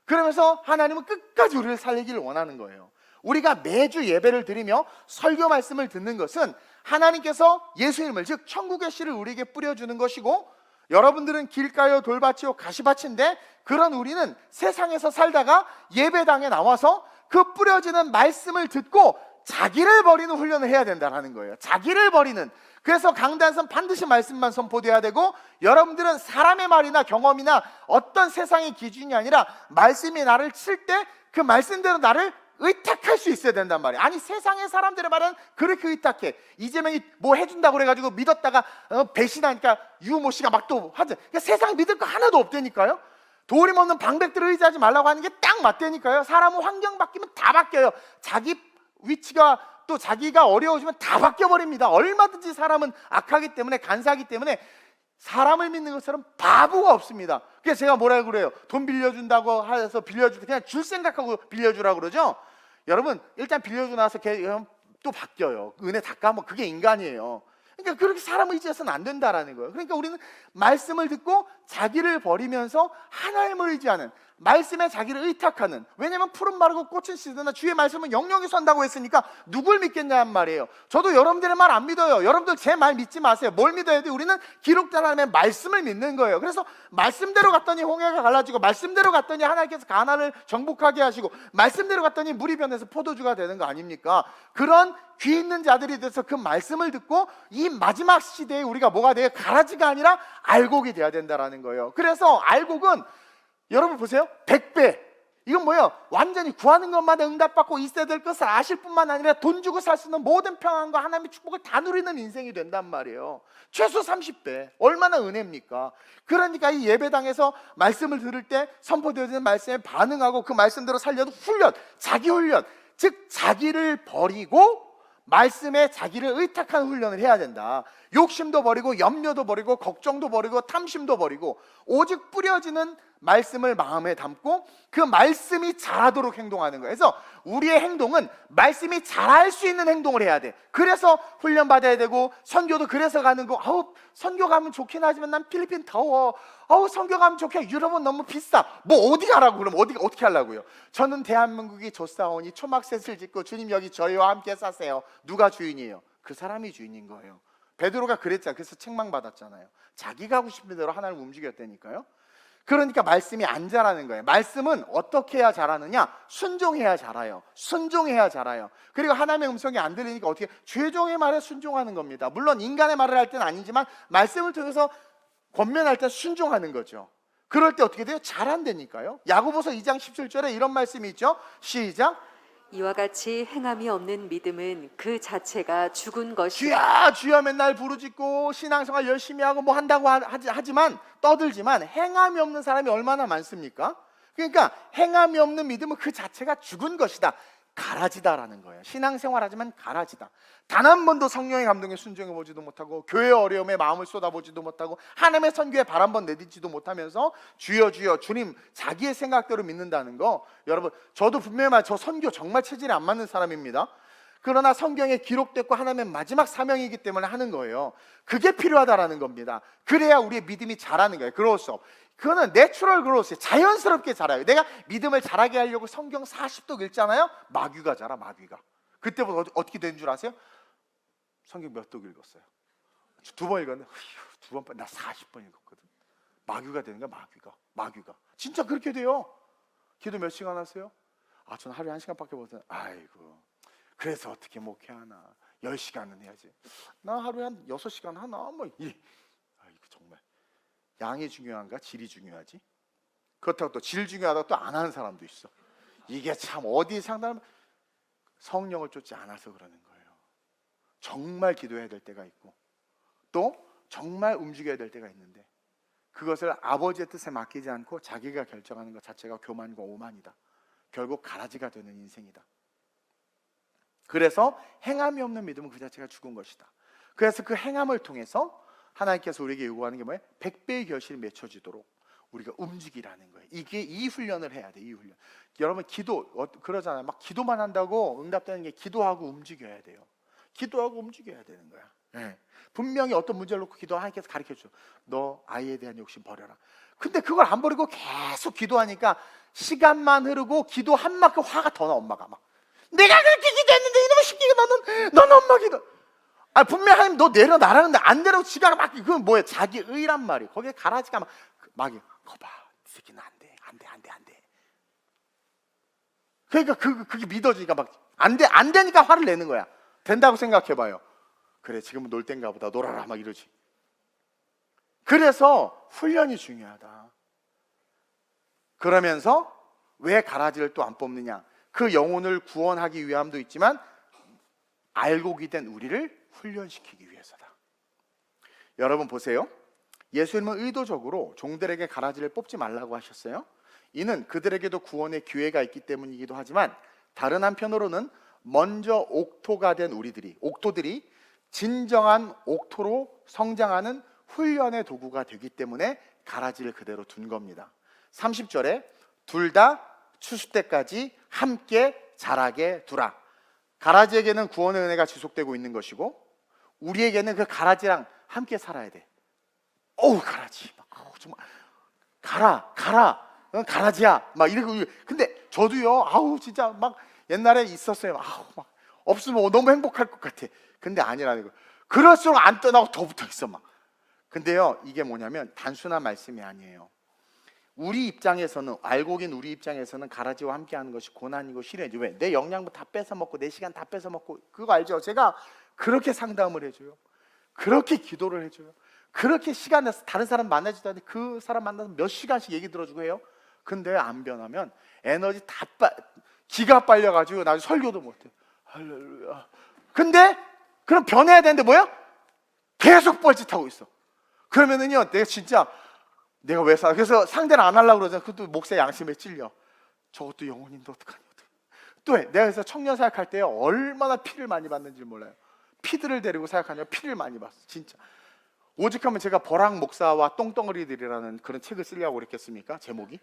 그러면서 하나님은 끝까지 우리를 살리기를 원하는 거예요. 우리가 매주 예배를 드리며 설교 말씀을 듣는 것은 하나님께서 예수님을 즉 천국의 씨를 우리에게 뿌려주는 것이고 여러분들은 길가요 돌밭이요 가시밭인데 그런 우리는 세상에서 살다가 예배당에 나와서 그 뿌려지는 말씀을 듣고 자기를 버리는 훈련을 해야 된다는 거예요. 자기를 버리는. 그래서 강단선 반드시 말씀만 선포돼야 되고 여러분들은 사람의 말이나 경험이나 어떤 세상의 기준이 아니라 말씀이 나를 칠 때 그 말씀대로 나를 의탁할 수 있어야 된단 말이에요. 아니 세상의 사람들의 말은 그렇게 의탁해. 이재명이 뭐 해준다고 그래가지고 믿었다가 배신하니까 유모 씨가 막 또 하죠. 그러니까 세상 믿을 거 하나도 없다니까요. 도림 없는 방백들을 의지하지 말라고 하는 게 딱 맞다니까요. 사람은 환경 바뀌면 다 바뀌어요. 자기 위치가 또 자기가 어려워지면 다 바뀌어버립니다. 얼마든지 사람은 악하기 때문에 간사하기 때문에 사람을 믿는 것처럼 바보가 없습니다. 그래서 제가 뭐라고 그래요? 돈 빌려준다고 해서 빌려줄 때 그냥 줄 생각하고 빌려주라고 그러죠. 여러분 일단 빌려주고 나서 또 바뀌어요. 은혜 다 까먹고 그게 인간이에요. 그러니까 그렇게 사람을 의지해서는 안 된다라는 거예요. 그러니까 우리는 말씀을 듣고 자기를 버리면서 하나님을 의지하는 말씀에 자기를 의탁하는. 왜냐하면 푸른 마르고 꽃은 시드나 주의 말씀은 영영이 선다고 했으니까 누굴 믿겠냐는 말이에요. 저도 여러분들의 말 안 믿어요. 여러분들 제 말 믿지 마세요. 뭘 믿어야 돼? 우리는 기록된 하나님의 말씀을 믿는 거예요. 그래서 말씀대로 갔더니 홍해가 갈라지고 말씀대로 갔더니 하나님께서 가나안을 정복하게 하시고 말씀대로 갔더니 물이 변해서 포도주가 되는 거 아닙니까? 그런 귀 있는 자들이 돼서 그 말씀을 듣고 이 마지막 시대에 우리가 뭐가 돼요? 가라지가 아니라 알곡이 돼야 된다라는 거예요. 그래서 알곡은 여러분 보세요. 100배. 이건 뭐예요? 완전히 구하는 것마다 응답받고 있어야 될 것을 아실 뿐만 아니라 돈 주고 살 수 있는 모든 평안과 하나님의 축복을 다 누리는 인생이 된단 말이에요. 최소 30배. 얼마나 은혜입니까? 그러니까 이 예배당에서 말씀을 들을 때 선포되어지는 말씀에 반응하고 그 말씀대로 살려는 훈련, 자기 훈련, 즉 자기를 버리고 말씀에 자기를 의탁하는 훈련을 해야 된다. 욕심도 버리고 염려도 버리고 걱정도 버리고 탐심도 버리고 오직 뿌려지는 말씀을 마음에 담고 그 말씀이 자라도록 행동하는 거예요. 그래서 우리의 행동은 말씀이 자랄 수 있는 행동을 해야 돼. 그래서 훈련받아야 되고 선교도 그래서 가는 거. 선교 가면 좋긴 하지만 난 필리핀 더워. 선교 가면 좋게 유럽은 너무 비싸. 뭐 어디 가라고 그러면 어떻게 하려고요? 저는 대한민국이 좋사오니 초막셋을 짓고 주님 여기 저희와 함께 사세요. 누가 주인이에요? 그 사람이 주인인 거예요. 베드로가 그랬잖아요. 그래서 책망받았잖아요. 자기가 하고 싶은 대로 하나님 움직였다니까요. 그러니까 말씀이 안 자라는 거예요. 말씀은 어떻게 해야 자라느냐? 순종해야 자라요. 순종해야 자라요. 그리고 하나님의 음성이 안 들리니까 어떻게? 죄종의 말에 순종하는 겁니다. 물론 인간의 말을 할 때는 아니지만 말씀을 통해서 권면할 때 순종하는 거죠. 그럴 때 어떻게 돼요? 자란다니까요. 야고보서 2장 17절에 이런 말씀이 있죠. 시작. 이와 같이 행함이 없는 믿음은 그 자체가 죽은 것이다. 주야 주야 맨날 부르짖고 신앙생활 열심히 하고 뭐 한다고 하지만 떠들지만 행함이 없는 사람이 얼마나 많습니까? 그러니까 행함이 없는 믿음은 그 자체가 죽은 것이다. 가라지다라는 거예요. 신앙생활하지만 가라지다. 단 한 번도 성령의 감동에 순종해 보지도 못하고 교회 어려움에 마음을 쏟아보지도 못하고 하나님의 선교에 발 한 번 내딛지도 못하면서 주여 주여 주님 자기의 생각대로 믿는다는 거. 여러분 저도 분명히 저 선교 정말 체질이 안 맞는 사람입니다. 그러나 성경에 기록됐고 하나님의 마지막 사명이기 때문에 하는 거예요. 그게 필요하다라는 겁니다. 그래야 우리의 믿음이 자라는 거예요. 그로서 그거는 내추럴 그로스, 자연스럽게 자라요. 내가 믿음을 자라게 하려고 성경 40독 읽잖아요. 마귀가 자라. 마귀가. 그때부터 어떻게 된 줄 아세요? 성경 몇 독 읽었어요? 2번 읽었는데 나 40번 읽었거든. 마귀가 되는 거야. 마귀가 진짜 그렇게 돼요. 기도 몇 시간 하세요? 저는 하루에 1시간밖에 못해요. 아이고 그래서 어떻게 목회하나. 10시간은 해야지. 나 하루에 한 6시간 하나. 아이고 정말 양이 중요한가 질이 중요하지? 그렇다고 또 질 중요하다고 또 안 하는 사람도 있어. 이게 참 어디 상담 성령을 쫓지 않아서 그러는 거예요. 정말 기도해야 될 때가 있고 또 정말 움직여야 될 때가 있는데 그것을 아버지의 뜻에 맡기지 않고 자기가 결정하는 것 자체가 교만과 오만이다. 결국 가라지가 되는 인생이다. 그래서 행함이 없는 믿음은 그 자체가 죽은 것이다. 그래서 그 행함을 통해서 하나님께서 우리에게 요구하는 게 뭐예요? 100배의 결실이 맺혀지도록 우리가 움직이라는 거예요. 이게 이 훈련을 해야 돼. 이 훈련. 여러분 기도 그러잖아요. 막 기도만 한다고 응답되는 게 기도하고 움직여야 돼요. 기도하고 움직여야 되는 거야. 네. 분명히 어떤 문제를 놓고 기도 하나님께서 가르쳐줘. 너 아이에 대한 욕심 버려라. 근데 그걸 안 버리고 계속 기도하니까 시간만 흐르고 기도 한 만큼 화가 더 나. 엄마가 막 내가 그렇게 기도했는데 이놈의 새끼가 너는 엄마 기도. 아 분명 하나님 너 내려놔라는데 안 내려고 지가 막 그건 뭐야? 자기 의란 말이. 거기에 가라지가 막 거봐, 이 새끼는 안 돼. 그러니까 그게 믿어지니까 막 안 되니까 화를 내는 거야. 된다고 생각해봐요. 그래 지금은 놀 땐가 보다 놀아라 막 이러지. 그래서 훈련이 중요하다. 그러면서 왜 가라지를 또 안 뽑느냐? 그 영혼을 구원하기 위함도 있지만 알고 기된 우리를 훈련시키기 위해서다. 여러분 보세요. 예수님은 의도적으로 종들에게 가라지를 뽑지 말라고 하셨어요. 이는 그들에게도 구원의 기회가 있기 때문이기도 하지만 다른 한편으로는 먼저 옥토가 된 옥토들이 진정한 옥토로 성장하는 훈련의 도구가 되기 때문에 가라지를 그대로 둔 겁니다. 30절에 둘 다 추수 때까지 함께 자라게 두라. 가라지에게는 구원의 은혜가 지속되고 있는 것이고 우리에게는 그 가라지랑 함께 살아야 돼. 어우 가라지 정말 가라 가라지야 막 이러고. 근데 저도요 아우 진짜 막 옛날에 있었어요. 아우 막 없으면 너무 행복할 것 같아. 근데 아니라는 거. 그럴수록 안 떠나고 더 붙어 있어 막. 근데요 이게 뭐냐면 단순한 말씀이 아니에요. 우리 입장에서는 알고 긴 우리 입장에서는 가라지와 함께하는 것이 고난이고 시련이지. 왜? 내 영양분 다 뺏어 먹고 내 시간 다 뺏어 먹고. 그거 알죠? 제가 그렇게 상담을 해줘요. 그렇게 기도를 해줘요. 그렇게 시간 내서 다른 사람 만나지도 않는데 그 사람 만나서 몇 시간씩 얘기 들어주고 해요. 근데 안 변하면 에너지 기가 빨려가지고 나중에 설교도 못해. 할렐루야. 근데 그럼 변해야 되는데 뭐야? 계속 뻘짓하고 있어. 그러면은요 내가 왜 살아? 그래서 상대를 안 하려고 그러잖아. 그것도 목사 양심에 찔려. 저것도 영혼인데 어떡하냐. 또 해. 내가 그래서 청년 사역할 때 얼마나 피를 많이 받는지 몰라요. 피들을 데리고 사역하냐 피를 많이 봤어. 진짜. 오직하면 제가 버락 목사와 똥덩어리들이라는 그런 책을 쓰려고 그랬겠습니까? 제목이.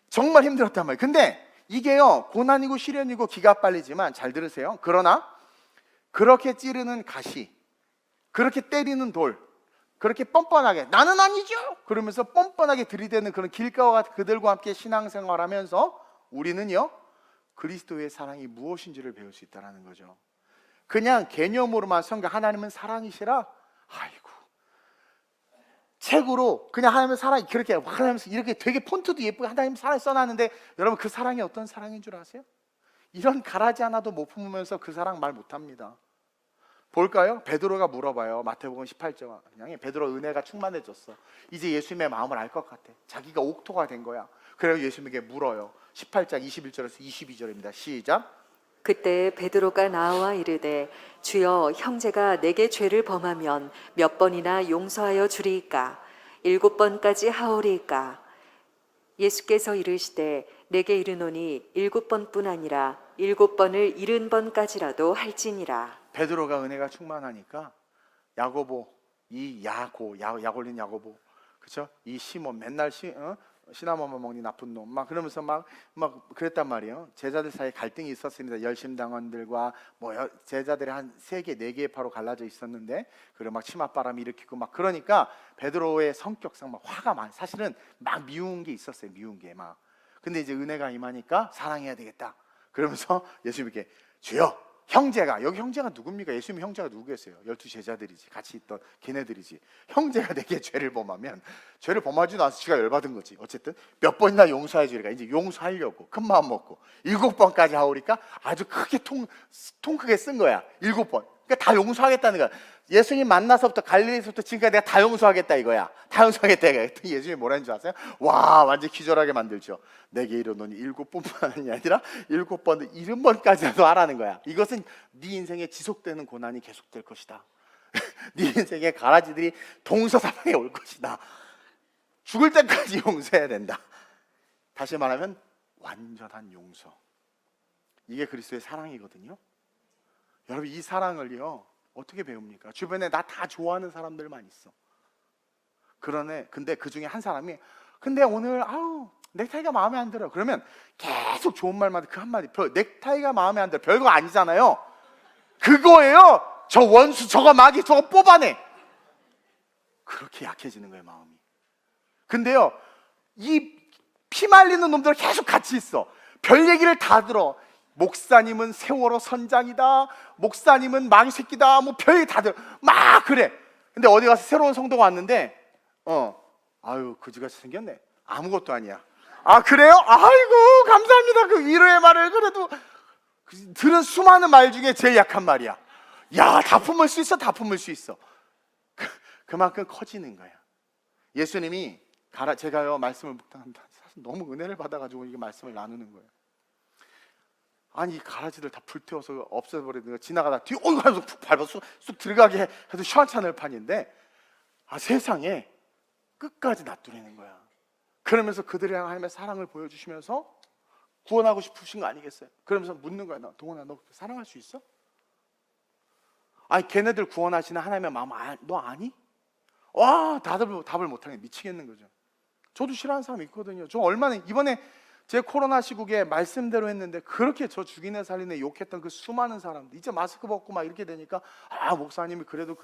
정말 힘들었단 말이에요. 근데 이게요 고난이고 시련이고 기가 빨리지만 잘 들으세요. 그러나 그렇게 찌르는 가시, 그렇게 때리는 돌, 그렇게 뻔뻔하게 나는 아니죠 그러면서 뻔뻔하게 들이대는 그런 길가와 그들과 함께 신앙생활하면서 우리는요 그리스도의 사랑이 무엇인지를 배울 수 있다는 거죠. 그냥 개념으로만 성경 하나님은 사랑이시라 아이고 책으로 그냥 하나님은 사랑이 그렇게 하나님은 이렇게 되게 폰트도 예쁘게 하나님 사랑이 써놨는데 여러분 그 사랑이 어떤 사랑인 줄 아세요? 이런 가라지 하나도 못 품으면서 그 사랑 말 못합니다. 볼까요? 베드로가 물어봐요. 마태복음 18장에 베드로 은혜가 충만해졌어. 이제 예수님의 마음을 알 것 같아. 자기가 옥토가 된 거야. 그래서 예수님에게 물어요. 18장 21절에서 22절입니다. 시작. 그때 베드로가 나와 이르되 주여 형제가 내게 죄를 범하면 몇 번이나 용서하여 주리이까? 7번까지 하오리이까? 예수께서 이르시되 내게 이르노니 7번뿐 아니라 7번을 70번까지라도 할지니라. 베드로가 은혜가 충만하니까 야고보, 약 올린 야고보, 그렇죠? 이 시몬 맨날 시나몬만 먹니 나쁜 놈, 막 그러면서 막 그랬단 말이에요. 제자들 사이에 갈등이 있었습니다. 열심당원들과 제자들이 한 3개, 4개의 파로 갈라져 있었는데, 그리고 막 치맛바람 일으키고 막 그러니까 베드로의 성격상 막 화가 많아. 사실은 막 미운 게 있었어요. 미운 게 막. 근데 이제 은혜가 임하니까 사랑해야 되겠다. 그러면서 예수님께 주여. 형제가, 여기 형제가 누굽니까? 예수님 형제가 누구겠어요? 12 제자들이지. 같이 있던 걔네들이지. 형제가 내게 죄를 범하면 죄를 범하지도 않아서 지가 열받은 거지. 어쨌든 몇 번이나 용서해 주리까? 이제 용서하려고 큰 마음 먹고 7번까지 하오리까? 아주 크게 통 크게 쓴 거야. 7번. 그러니까 다 용서하겠다는 거야. 예수님 만나서부터 갈릴리에서부터 지금까지 내가 다 용서하겠다 이거야. 다 용서하겠다 이거야. 예수님이 뭐라는 줄 아세요? 와, 완전 기절하게 만들죠. 내게 이르노니 7번만이 아니라 7번 70번까지라도 하라는 거야. 이것은 네 인생에 지속되는 고난이 계속될 것이다. 네 인생의 가라지들이 동서사방에 올 것이다. 죽을 때까지 용서해야 된다. 다시 말하면 완전한 용서. 이게 그리스도의 사랑이거든요. 여러분, 이 사랑을요 어떻게 배웁니까? 주변에 나 다 좋아하는 사람들만 있어. 근데 그 중에 한 사람이 근데 오늘 넥타이가 마음에 안 들어. 그러면 계속 좋은 말만 그 한마디. 넥타이가 마음에 안 들어. 별거 아니잖아요. 그거예요. 저 원수, 저거 마귀, 저거 뽑아내. 그렇게 약해지는 거예요, 마음이. 근데요, 이 피말리는 놈들 계속 같이 있어. 별 얘기를 다 들어. 목사님은 세월호 선장이다. 목사님은 마귀 새끼다. 뭐 별 얘기 다 들어. 막 그래. 근데 어디 가서 새로운 성도가 왔는데, 아유, 그지같이 생겼네. 아무것도 아니야. 아, 그래요? 아이고, 감사합니다. 그 위로의 말을 그래도 들은 수많은 말 중에 제일 약한 말이야. 야, 다 품을 수 있어, 다 품을 수 있어. 그만큼 커지는 거야. 예수님이 제가요 말씀을 묵상합니다. 사실 너무 은혜를 받아가지고 이게 말씀을 나누는 거예요. 아니, 이 가라지들 다 불태워서 없애버리는 거 지나가다 뒤에 하면서 푹 밟아서 쑥 들어가게 해도 시원찮을 판인데, 세상에 끝까지 놔두려는 거야. 그러면서 그들이랑 하나님의 사랑을 보여주시면서 구원하고 싶으신 거 아니겠어요? 그러면서 묻는 거야. 동원아, 너 사랑할 수 있어? 아니, 걔네들 구원하시는 하나님의 마음 너 아니? 와, 답을 못하게 미치겠는 거죠. 저도 싫어하는 사람 있거든요. 저 얼마나 이번에 제 코로나 시국에 말씀대로 했는데 그렇게 저 죽이네 살리네 욕했던 그 수많은 사람들, 이제 마스크 벗고 막 이렇게 되니까 목사님이 그래도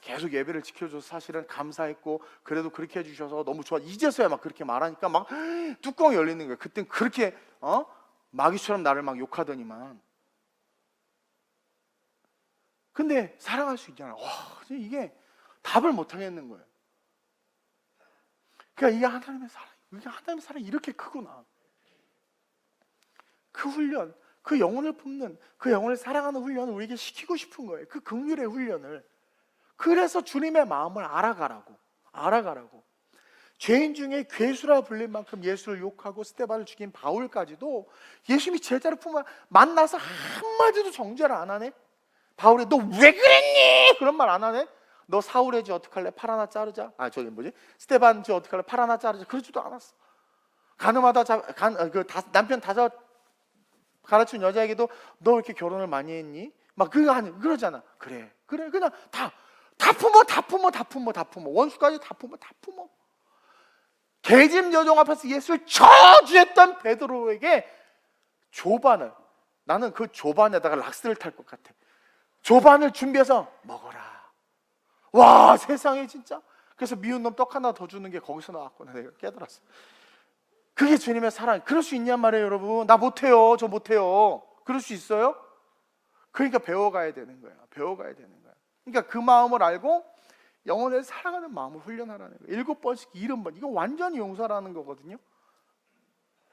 계속 예배를 지켜줘서 사실은 감사했고 그래도 그렇게 해주셔서 너무 좋아. 이제서야 막 그렇게 말하니까 막 뚜껑이 열리는 거예요. 그땐 그렇게 마귀처럼 나를 막 욕하더니만. 근데 사랑할 수 있잖아요. 이게 답을 못 하겠는 거예요. 그러니까 이게 하나님의 사랑이 이렇게 크구나. 그 훈련, 그 영혼을 품는, 그 영혼을 사랑하는 훈련을 우리에게 시키고 싶은 거예요. 그 긍휼의 훈련을. 그래서 주님의 마음을 알아가라고. 죄인 중에 괴수라 불릴 만큼 예수를 욕하고 스데반을 죽인 바울까지도 예수님이 제자를 품어 만나서 한마디도 정죄를 안 하네. 바울이 너 왜 그랬니? 그런 말 안 하네. 너 사울의 지 어떡할래? 팔 하나 자르자. 스데반 지 어떡할래? 팔 하나 자르자. 그러지도 않았어. 가늠하다 남편 다섯 가르친 여자에게도 너 왜 이렇게 결혼을 많이 했니? 막 그러잖아. 그래 그냥 다 품어. 원수까지 다 품어. 계집 여종 앞에서 예수를 저주했던 베드로에게 조반을, 나는 그 조반에다가 락스를 탈 것 같아. 조반을 준비해서 먹어라. 와, 세상에 진짜. 그래서 미운 놈 떡 하나 더 주는 게 거기서 나왔구나. 내가 깨달았어. 그게 주님의 사랑. 그럴 수 있냔 말이에요, 여러분. 나 못해요. 저 못해요. 그럴 수 있어요? 그러니까 배워가야 되는 거야. 그러니까 그 마음을 알고 영혼을 사랑하는 마음을 훈련하라는 거예요. 7번씩 70번. 이거 완전히 용서라는 거거든요.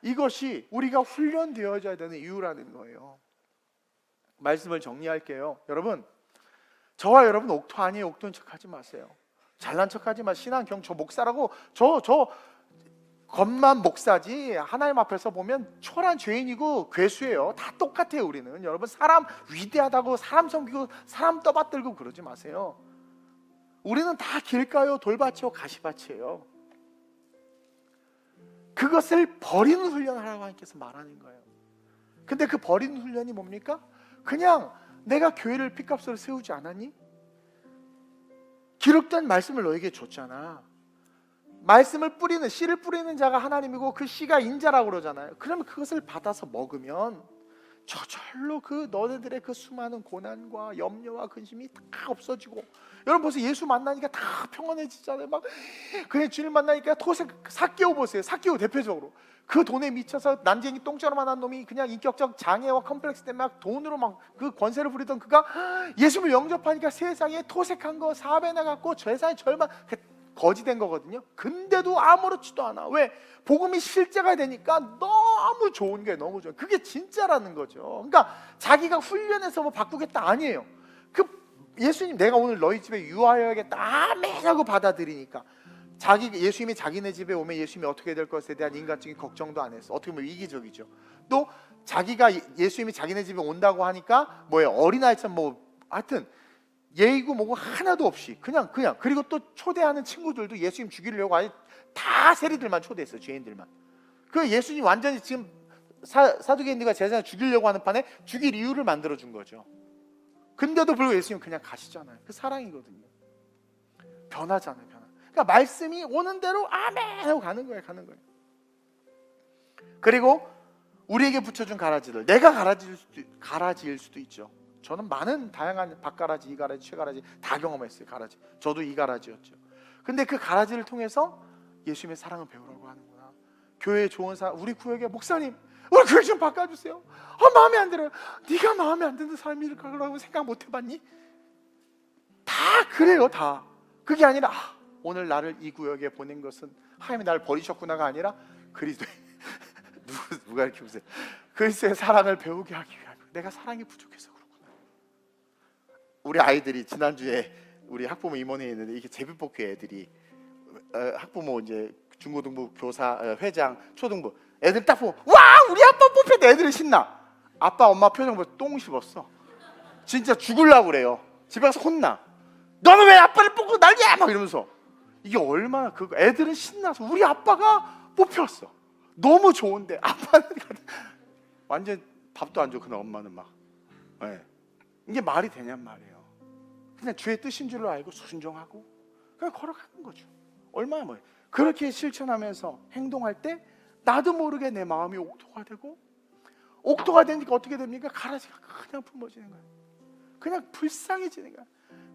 이것이 우리가 훈련되어져야 되는 이유라는 거예요. 말씀을 정리할게요. 여러분, 저와 여러분 옥토 아니에요. 옥토인 척하지 마세요. 잘난 척하지 마. 신앙경 저 목사라고 저 겉만 목사지 하나님 앞에서 보면 초라한 죄인이고 괴수예요. 다 똑같아요. 우리는. 여러분, 사람 위대하다고 사람 섬기고 사람 떠받들고 그러지 마세요. 우리는 다 길가요 돌밭이요 가시밭이에요. 그것을 버리는 훈련을 하라고 하나님께서 말하는 거예요. 근데 그 버리는 훈련이 뭡니까? 그냥 내가 교회를 핏값으로 세우지 않았니? 기록된 말씀을 너에게 줬잖아. 말씀을 뿌리는, 씨를 뿌리는 자가 하나님이고 그 씨가 인자라고 그러잖아요. 그러면 그것을 받아서 먹으면 저절로 그 너네들의 그 수많은 고난과 염려와 근심이 다 없어지고, 여러분 보세요. 예수 만나니까 다 평안해지잖아요. 막 그냥 주님 만나니까 삭개오 보세요. 삭개오 대표적으로 그 돈에 미쳐서 난쟁이 똥처럼 한 놈이 그냥 인격적 장애와 컴플렉스 때문에 막 돈으로 막 그 권세를 부리던 그가 예수를 영접하니까 세상에 토색한 거 4배나 갖고 재산의 절반 거지된 거거든요. 근데도 아무렇지도 않아. 왜? 복음이 실제가 되니까 너무 좋은 게 너무 좋아. 그게 진짜라는 거죠. 그러니까 자기가 훈련해서 뭐 바꾸겠다 아니에요. 그 예수님 내가 오늘 너희 집에 유하여야겠다 아멘 하고 받아들이니까 예수님이 자기네 집에 오면 예수님이 어떻게 될 것에 대한 인간적인 걱정도 안 했어. 어떻게 보면 이기적이죠. 또 자기가 예수님이 자기네 집에 온다고 하니까 뭐예요? 어린아이처럼 뭐 하여튼 예의고 뭐고 하나도 없이 그냥 그리고 또 초대하는 친구들도 예수님 죽이려고 아예 다 세리들만 초대했어요. 죄인들만. 그 예수님 완전히 지금 사두개인들과 제사장을 죽이려고 하는 판에 죽일 이유를 만들어 준 거죠. 근데도 불구하고 예수님 그냥 가시잖아요. 그 사랑이거든요. 변하잖아요. 그러니까 말씀이 오는 대로 아멘 하고 가는 거예요. 그리고 우리에게 붙여준 가라지들, 내가 가라지일 수도 있죠. 저는 많은 다양한 박가라지, 이가라지, 최가라지 다 경험했어요. 가라지. 저도 이가라지였죠. 근데 그 가라지를 통해서 예수님의 사랑을 배우라고 하는구나. 교회에 좋은 사람, 우리 구역에 목사님, 우리 교회 좀 바꿔주세요. 마음에 안 들어요. 네가 마음에 안 드는 사람일 거라고 생각 못 해봤니? 다 그래요. 다. 그게 아니라 오늘 나를 이 구역에 보낸 것은 하나님이 나를 버리셨구나가 아니라 그리스도의 누가 이렇게 보세요. 그리스도의 사랑을 배우게 하기 위하여 내가 사랑이 부족해서 그렇구나. 우리 아이들이 지난주에 우리 학부모 임원회에 있는데 이게 제비뽑기 애들이 학부모 이제 중고등부 교사 회장 초등부 애들 딱 보고 와 우리 아빠 뽑혔다. 애들이 신나. 아빠 엄마 표정 보고 똥 씹었어. 진짜 죽으려고 그래요. 집에 가서 혼나. 너는 왜 아빠를 뽑고 난리야 막 이러면서. 이게 얼마나 애들은 신나서 우리 아빠가 뽑혔어. 너무 좋은데 아빠는 완전 밥도 안 줘. 그날 엄마는 막 이게 말이 되냔 말이에요. 그냥 주의 뜻인 줄로 알고 순종하고 그냥 걸어가는 거죠. 얼마나 뭐예요. 그렇게 실천하면서 행동할 때 나도 모르게 내 마음이 옥토가 되고 옥토가 되니까 어떻게 됩니까? 가라지가 그냥 품어지는 거예요. 그냥 불쌍해지는 거예요.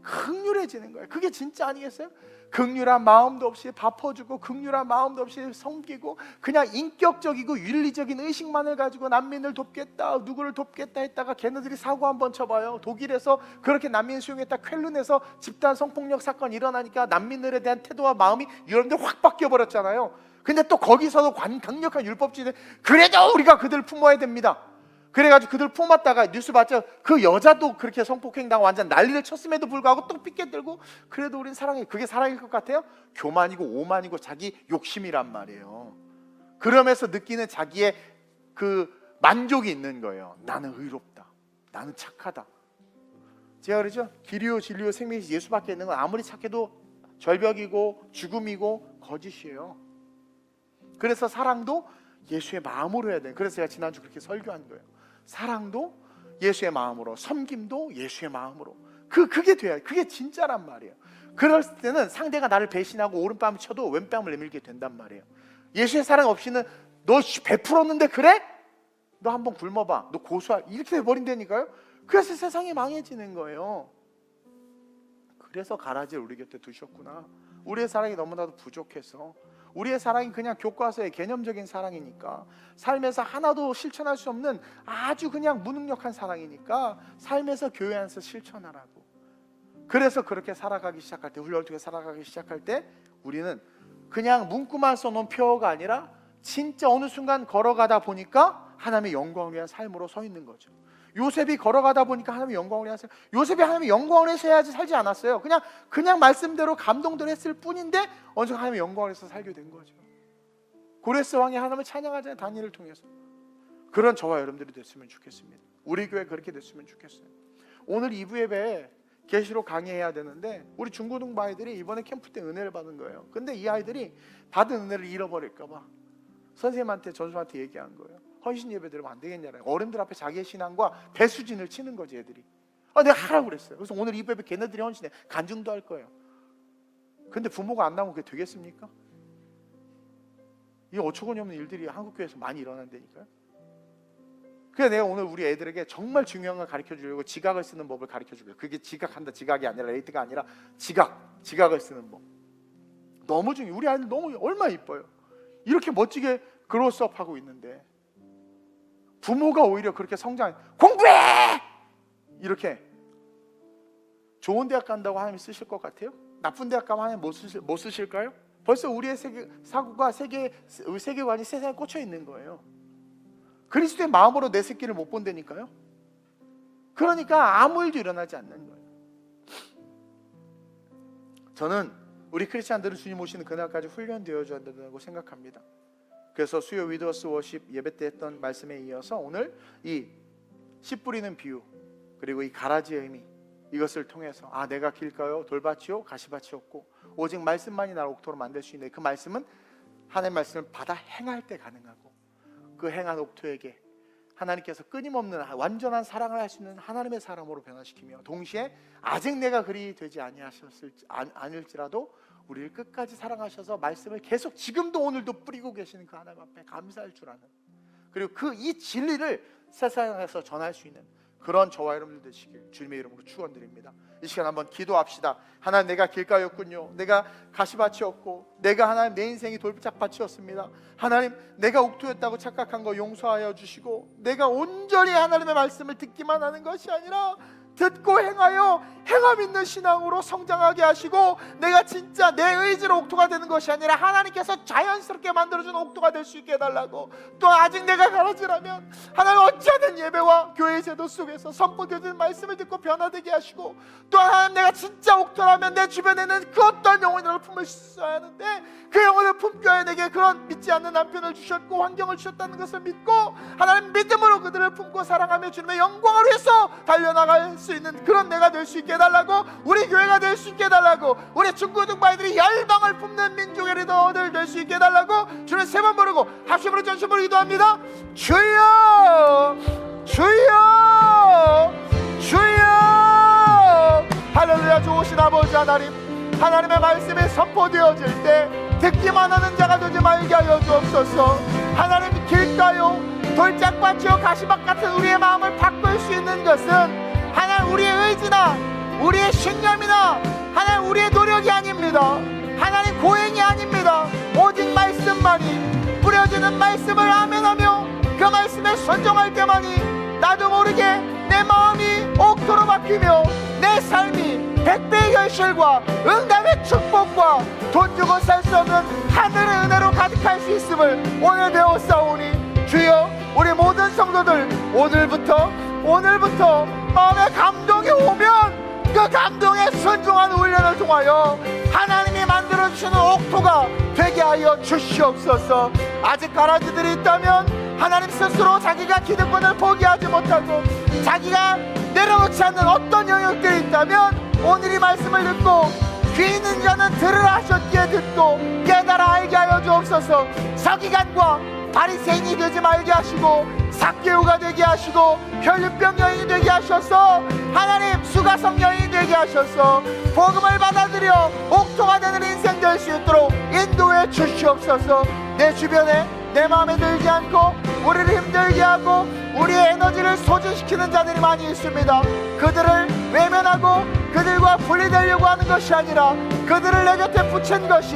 긍휼해지는 거예요. 그게 진짜 아니겠어요? 긍휼한 마음도 없이 밥퍼주고 긍휼한 마음도 없이 섬기고 그냥 인격적이고 윤리적인 의식만을 가지고 난민을 돕겠다 누구를 돕겠다 했다가 걔네들이 사고 한번 쳐봐요. 독일에서 그렇게 난민 수용했다 쾰른에서 집단 성폭력 사건이 일어나니까 난민들에 대한 태도와 마음이 여러분들 확 바뀌어버렸잖아요. 근데 또 거기서도 강력한 율법주의는 그래도 우리가 그들 품어야 됩니다. 그래가지고 그들 품었다가 뉴스 봤죠? 그 여자도 그렇게 성폭행당하고 완전 난리를 쳤음에도 불구하고 또 삐끗들고 그래도 우린 사랑해. 그게 사랑일 것 같아요? 교만이고 오만이고 자기 욕심이란 말이에요. 그러면서 느끼는 자기의 그 만족이 있는 거예요. 나는 의롭다. 나는 착하다. 제가 그러죠? 길이요 진리요 생명이 예수밖에 있는 건 아무리 착해도 절벽이고 죽음이고 거짓이에요. 그래서 사랑도 예수의 마음으로 해야 돼요. 그래서 제가 지난주 그렇게 설교한 거예요. 사랑도 예수의 마음으로, 섬김도 예수의 마음으로. 그게 돼야, 그게 진짜란 말이에요. 그럴 때는 상대가 나를 배신하고 오른뺨을 쳐도 왼뺨을 내밀게 된단 말이에요. 예수의 사랑 없이는 너 베풀었는데 그래? 너 한번 굶어봐. 너 고소할 이렇게 돼버린다니까요. 그래서 세상이 망해지는 거예요. 그래서 가라지를 우리 곁에 두셨구나. 우리의 사랑이 너무나도 부족해서 우리의 사랑이 그냥 교과서의 개념적인 사랑이니까 삶에서 하나도 실천할 수 없는 아주 그냥 무능력한 사랑이니까 삶에서 교회 안에서 실천하라고. 그래서 그렇게 살아가기 시작할 때 훈련을 통해 살아가기 시작할 때 우리는 그냥 문구만 써놓은 표어가 아니라 진짜 어느 순간 걸어가다 보니까 하나님의 영광을 위한 삶으로 서 있는 거죠. 요셉이 걸어가다 보니까 하나님의 영광을 위한 삶. 요셉이 하나님의 영광을 위해서 해야지 살지 않았어요. 그냥 말씀대로 감동대로 했을 뿐인데 어느 순간 하나님의 영광을 위해서 살게 된 거죠. 고레스 왕이 하나님을 찬양하잖아요. 다니엘을 통해서. 그런 저와 여러분들이 됐으면 좋겠습니다. 우리 교회 그렇게 됐으면 좋겠어요. 오늘 2부 예배에 계시록 강의해야 되는데 우리 중고등부 아이들이 이번에 캠프 때 은혜를 받은 거예요. 근데 이 아이들이 받은 은혜를 잃어버릴까 봐 선생님한테 전수한테 얘기한 거예요. 헌신 예배 드리면 안 되겠냐는 어른들 앞에 자기의 신앙과 배수진을 치는 거지 애들이. 내가 하라고 그랬어요. 그래서 오늘 이 예배 걔네들이 헌신해 간증도 할 거예요. 근데 부모가 안 나오면 그게 되겠습니까? 이 어처구니 없는 일들이 한국교회에서 많이 일어난다니까요. 그래서 내가 오늘 우리 애들에게 정말 중요한 걸 가르쳐 주려고 지각을 쓰는 법을 가르쳐 주고요. 그게 지각한다 지각이 아니라 레이트가 아니라 지각을 쓰는 법. 너무 중요해요. 우리 아이들 너무 얼마나 이뻐요. 이렇게 멋지게 그로스업 하고 있는데 부모가 오히려 그렇게 공부해! 이렇게 좋은 대학 간다고 하나님이 쓰실 것 같아요? 나쁜 대학 가면 하나님 못 쓰실까요? 벌써 우리의 사고가 세계관이 세상에 꽂혀 있는 거예요. 그리스도의 마음으로 내 새끼를 못 본다니까요. 그러니까 아무 일도 일어나지 않는 거예요. 저는 우리 크리스찬들은 주님 오시는 그날까지 훈련되어줘야 된다고 생각합니다. 그래서 수요 위더스 워십 예배 때 했던 말씀에 이어서 오늘 이 씨 뿌리는 비유 그리고 이 가라지의 의미, 이것을 통해서 내가 길가요 돌밭이요 가시밭이 없고 오직 말씀만이 나를 옥토로 만들 수 있는 그 말씀은 하나님의 말씀을 받아 행할 때 가능하고, 그 행한 옥토에게 하나님께서 끊임없는 완전한 사랑을 할 수 있는 하나님의 사람으로 변화시키며, 동시에 아직 내가 그리 되지 아니할지라도 우리를 끝까지 사랑하셔서 말씀을 계속 지금도 오늘도 뿌리고 계시는 그 하나님 앞에 감사할 줄 아는, 그리고 이 진리를 세상에서 전할 수 있는 그런 저와 여러분들 되시길 주님의 이름으로 축원드립니다. 이 시간 한번 기도합시다. 하나님, 내가 길가였군요. 내가 가시밭이었고, 내가 하나님 내 인생이 돌짝밭이었습니다. 하나님, 내가 옥토였다고 착각한 거 용서하여 주시고, 내가 온전히 하나님의 말씀을 듣기만 하는 것이 아니라 듣고 행하여 행함 있는 신앙으로 성장하게 하시고, 내가 진짜 내 의지로 옥토가 되는 것이 아니라 하나님께서 자연스럽게 만들어준 옥토가 될 수 있게 해달라고, 또 아직 내가 가라지라면 하나님 어찌하든 예배와 교회의 제도 속에서 선포되는 말씀을 듣고 변화되게 하시고, 또 하나님 내가 진짜 옥토라면 내 주변에는 그 어떤 영혼을 품을 수 있어야 하는데 그 영혼을 품겨야 내게 그런 믿지 않는 남편을 주셨고 환경을 주셨다는 것을 믿고, 하나님 믿음으로 그들을 품고 사랑하며 주님의 영광을 위해서 달려나갈 수 있는 그런 내가 될 수 있게 해달라고, 우리 교회가 될 수 있게 해달라고, 우리 중고등부아이들이 열방을 품는 민족의 리더들 될 수 있게 해달라고 주님 세 번 부르고 합심으로 전심으로 기도합니다. 주여 주여 주여. 할렐루야. 좋으신 아버지 하나님, 하나님의 말씀이 선포되어질 때 듣기만 하는 자가 되지 말게 하여 주옵소서. 하나님, 길가요 돌짝밭이요 가시밭 같은 우리의 마음을 바꿀 수 있는 것은 하나님 우리의 의지나 우리의 신념이나 하나님 우리의 노력이 아닙니다. 하나님 고행이 아닙니다. 오직 말씀만이, 뿌려지는 말씀을 아멘하며 그 말씀에 순종할 때만이 나도 모르게 내 마음이 옥토로 바뀌며 내 삶이 백배의 결실과 응답의 축복과 돈 주고 살 수 없는 하늘의 은혜로 가득할 수 있음을 오늘 배웠사오니, 주여 우리 모든 성도들 오늘부터 마음에 감동이 오면 그 감동에 순종하는 훈련을 통하여 하나님이 만들어주시는 옥토가 되게 하여 주시옵소서. 아직 가라지들이 있다면 하나님 스스로 자기가 기득권을 포기하지 못하고 자기가 내려놓지 않는 어떤 영역들이 있다면 오늘 이 말씀을 듣고 귀 있는 자는 들으라 하셨기에 듣고 깨달아 알게 하여 주옵소서. 서기관과 바리새인이 되지 말게 하시고 삭개오가 되게 하시고 혈류병 여인이 되게 하셔서 하나님 수가성 여인이 되게 하셔서 복음을 받아들여 옥토가 되는 인생 될 수 있도록 인도해 주시옵소서. 내 주변에 내 마음에 들지 않고 우리를 힘들게 하고 우리의 에너지를 소진시키는 자들이 많이 있습니다. 그들을 외면하고 그들과 분리되려고 하는 것이 아니라 그들을 내 곁에 붙인 것이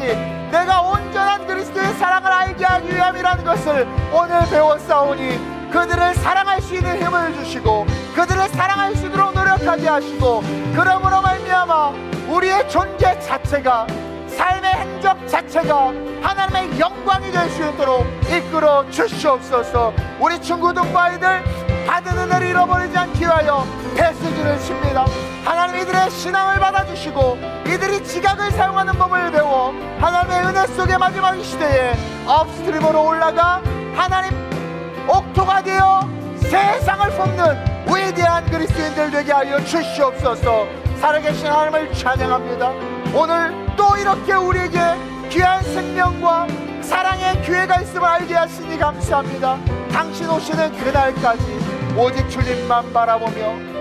내가 온전한 그리스도의 사랑을 알게 하기 위함이라는 것을 오늘 배웠사오니, 그들을 사랑할 수 있는 힘을 주시고 그들을 사랑할 수 있도록 노력하게 하시고, 그러므로 말미암아 우리의 존재 자체가, 삶의 행적 자체가 하나님의 영광이 될 수 있도록 이끌어 주시옵소서. 우리 중고등부 아이들 받은 은혜를 잃어버리지 않기 위하여 배수진을 칩니다. 하나님, 이들의 신앙을 받아주시고 이들이 지각을 사용하는 법을 배워 하나님의 은혜 속의 마지막 이 시대에 업스트림으로 올라가 하나님 옥토가 되어 세상을 품는 위대한 그리스도인들 되게 하여 주시옵소서. 살아계신 하나님을 찬양합니다. 오늘 또 이렇게 우리에게 귀한 생명과 사랑의 기회가 있음을 알게 하시니 감사합니다. 당신 오시는 그날까지 오직 주님만 바라보며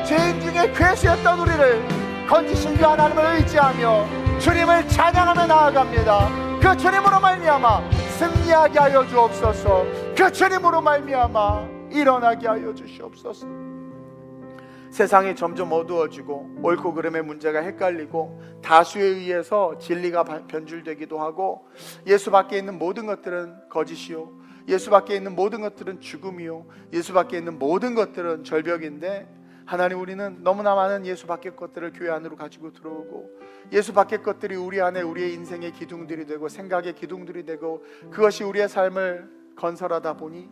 죄인 중에 괴수였던 우리를 건지신 그 하나님을 의지하며 주님을 찬양하며 나아갑니다. 그 주님으로 말미암아 승리하게 하여 주옵소서. 그 주님으로 말미암아 일어나게 하여 주시옵소서. 세상이 점점 어두워지고 옳고 그름의 문제가 헷갈리고 다수에 의해서 진리가 변질되기도 하고, 예수 밖에 있는 모든 것들은 거짓이요, 예수 밖에 있는 모든 것들은 죽음이요, 예수 밖에 있는 모든 것들은 절벽인데, 하나님, 우리는 너무나 많은 예수 밖의 것들을 교회 안으로 가지고 들어오고 예수 밖의 것들이 우리 안에 우리의 인생의 기둥들이 되고 생각의 기둥들이 되고 그것이 우리의 삶을 건설하다 보니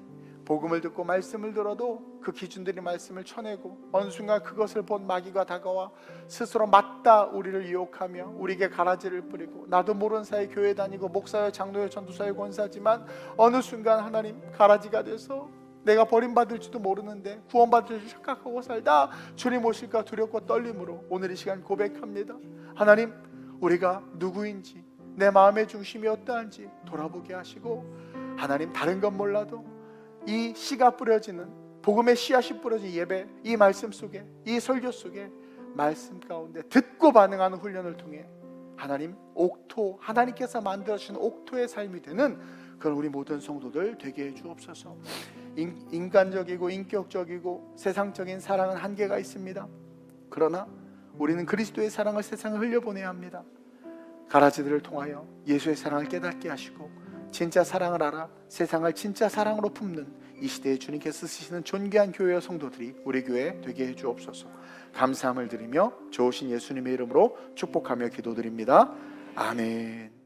복음을 듣고 말씀을 들어도 그 기준들이 말씀을 쳐내고 어느 순간 그것을 본 마귀가 다가와 스스로 맞다 우리를 유혹하며 우리에게 가라지를 뿌리고, 나도 모르는 사이에 교회 다니고 목사여 장로여 전도사여 권사지만 어느 순간 하나님 가라지가 돼서 내가 버림받을지도 모르는데 구원받을 줄 착각하고 살다 주님 오실까 두렵고 떨림으로 오늘 이 시간 고백합니다. 하나님, 우리가 누구인지 내 마음의 중심이 어떠한지 돌아보게 하시고, 하나님 다른 건 몰라도 이 씨가 뿌려지는, 복음의 씨앗이 뿌려진 예배, 이 말씀 속에, 이 설교 속에 말씀 가운데 듣고 반응하는 훈련을 통해 하나님 옥토, 하나님께서 만들어주신 옥토의 삶이 되는 그런 우리 모든 성도들 되게 해 주옵소서. 인간적이고 인격적이고 세상적인 사랑은 한계가 있습니다. 그러나 우리는 그리스도의 사랑을 세상에 흘려보내야 합니다. 가라지들을 통하여 예수의 사랑을 깨닫게 하시고 진짜 사랑을 알아 세상을 진짜 사랑으로 품는 이 시대에 주님께서 쓰시는 존귀한 교회와 성도들이 우리 교회 되게 해 주옵소서. 감사함을 드리며 좋으신 예수님의 이름으로 축복하며 기도드립니다. 아멘.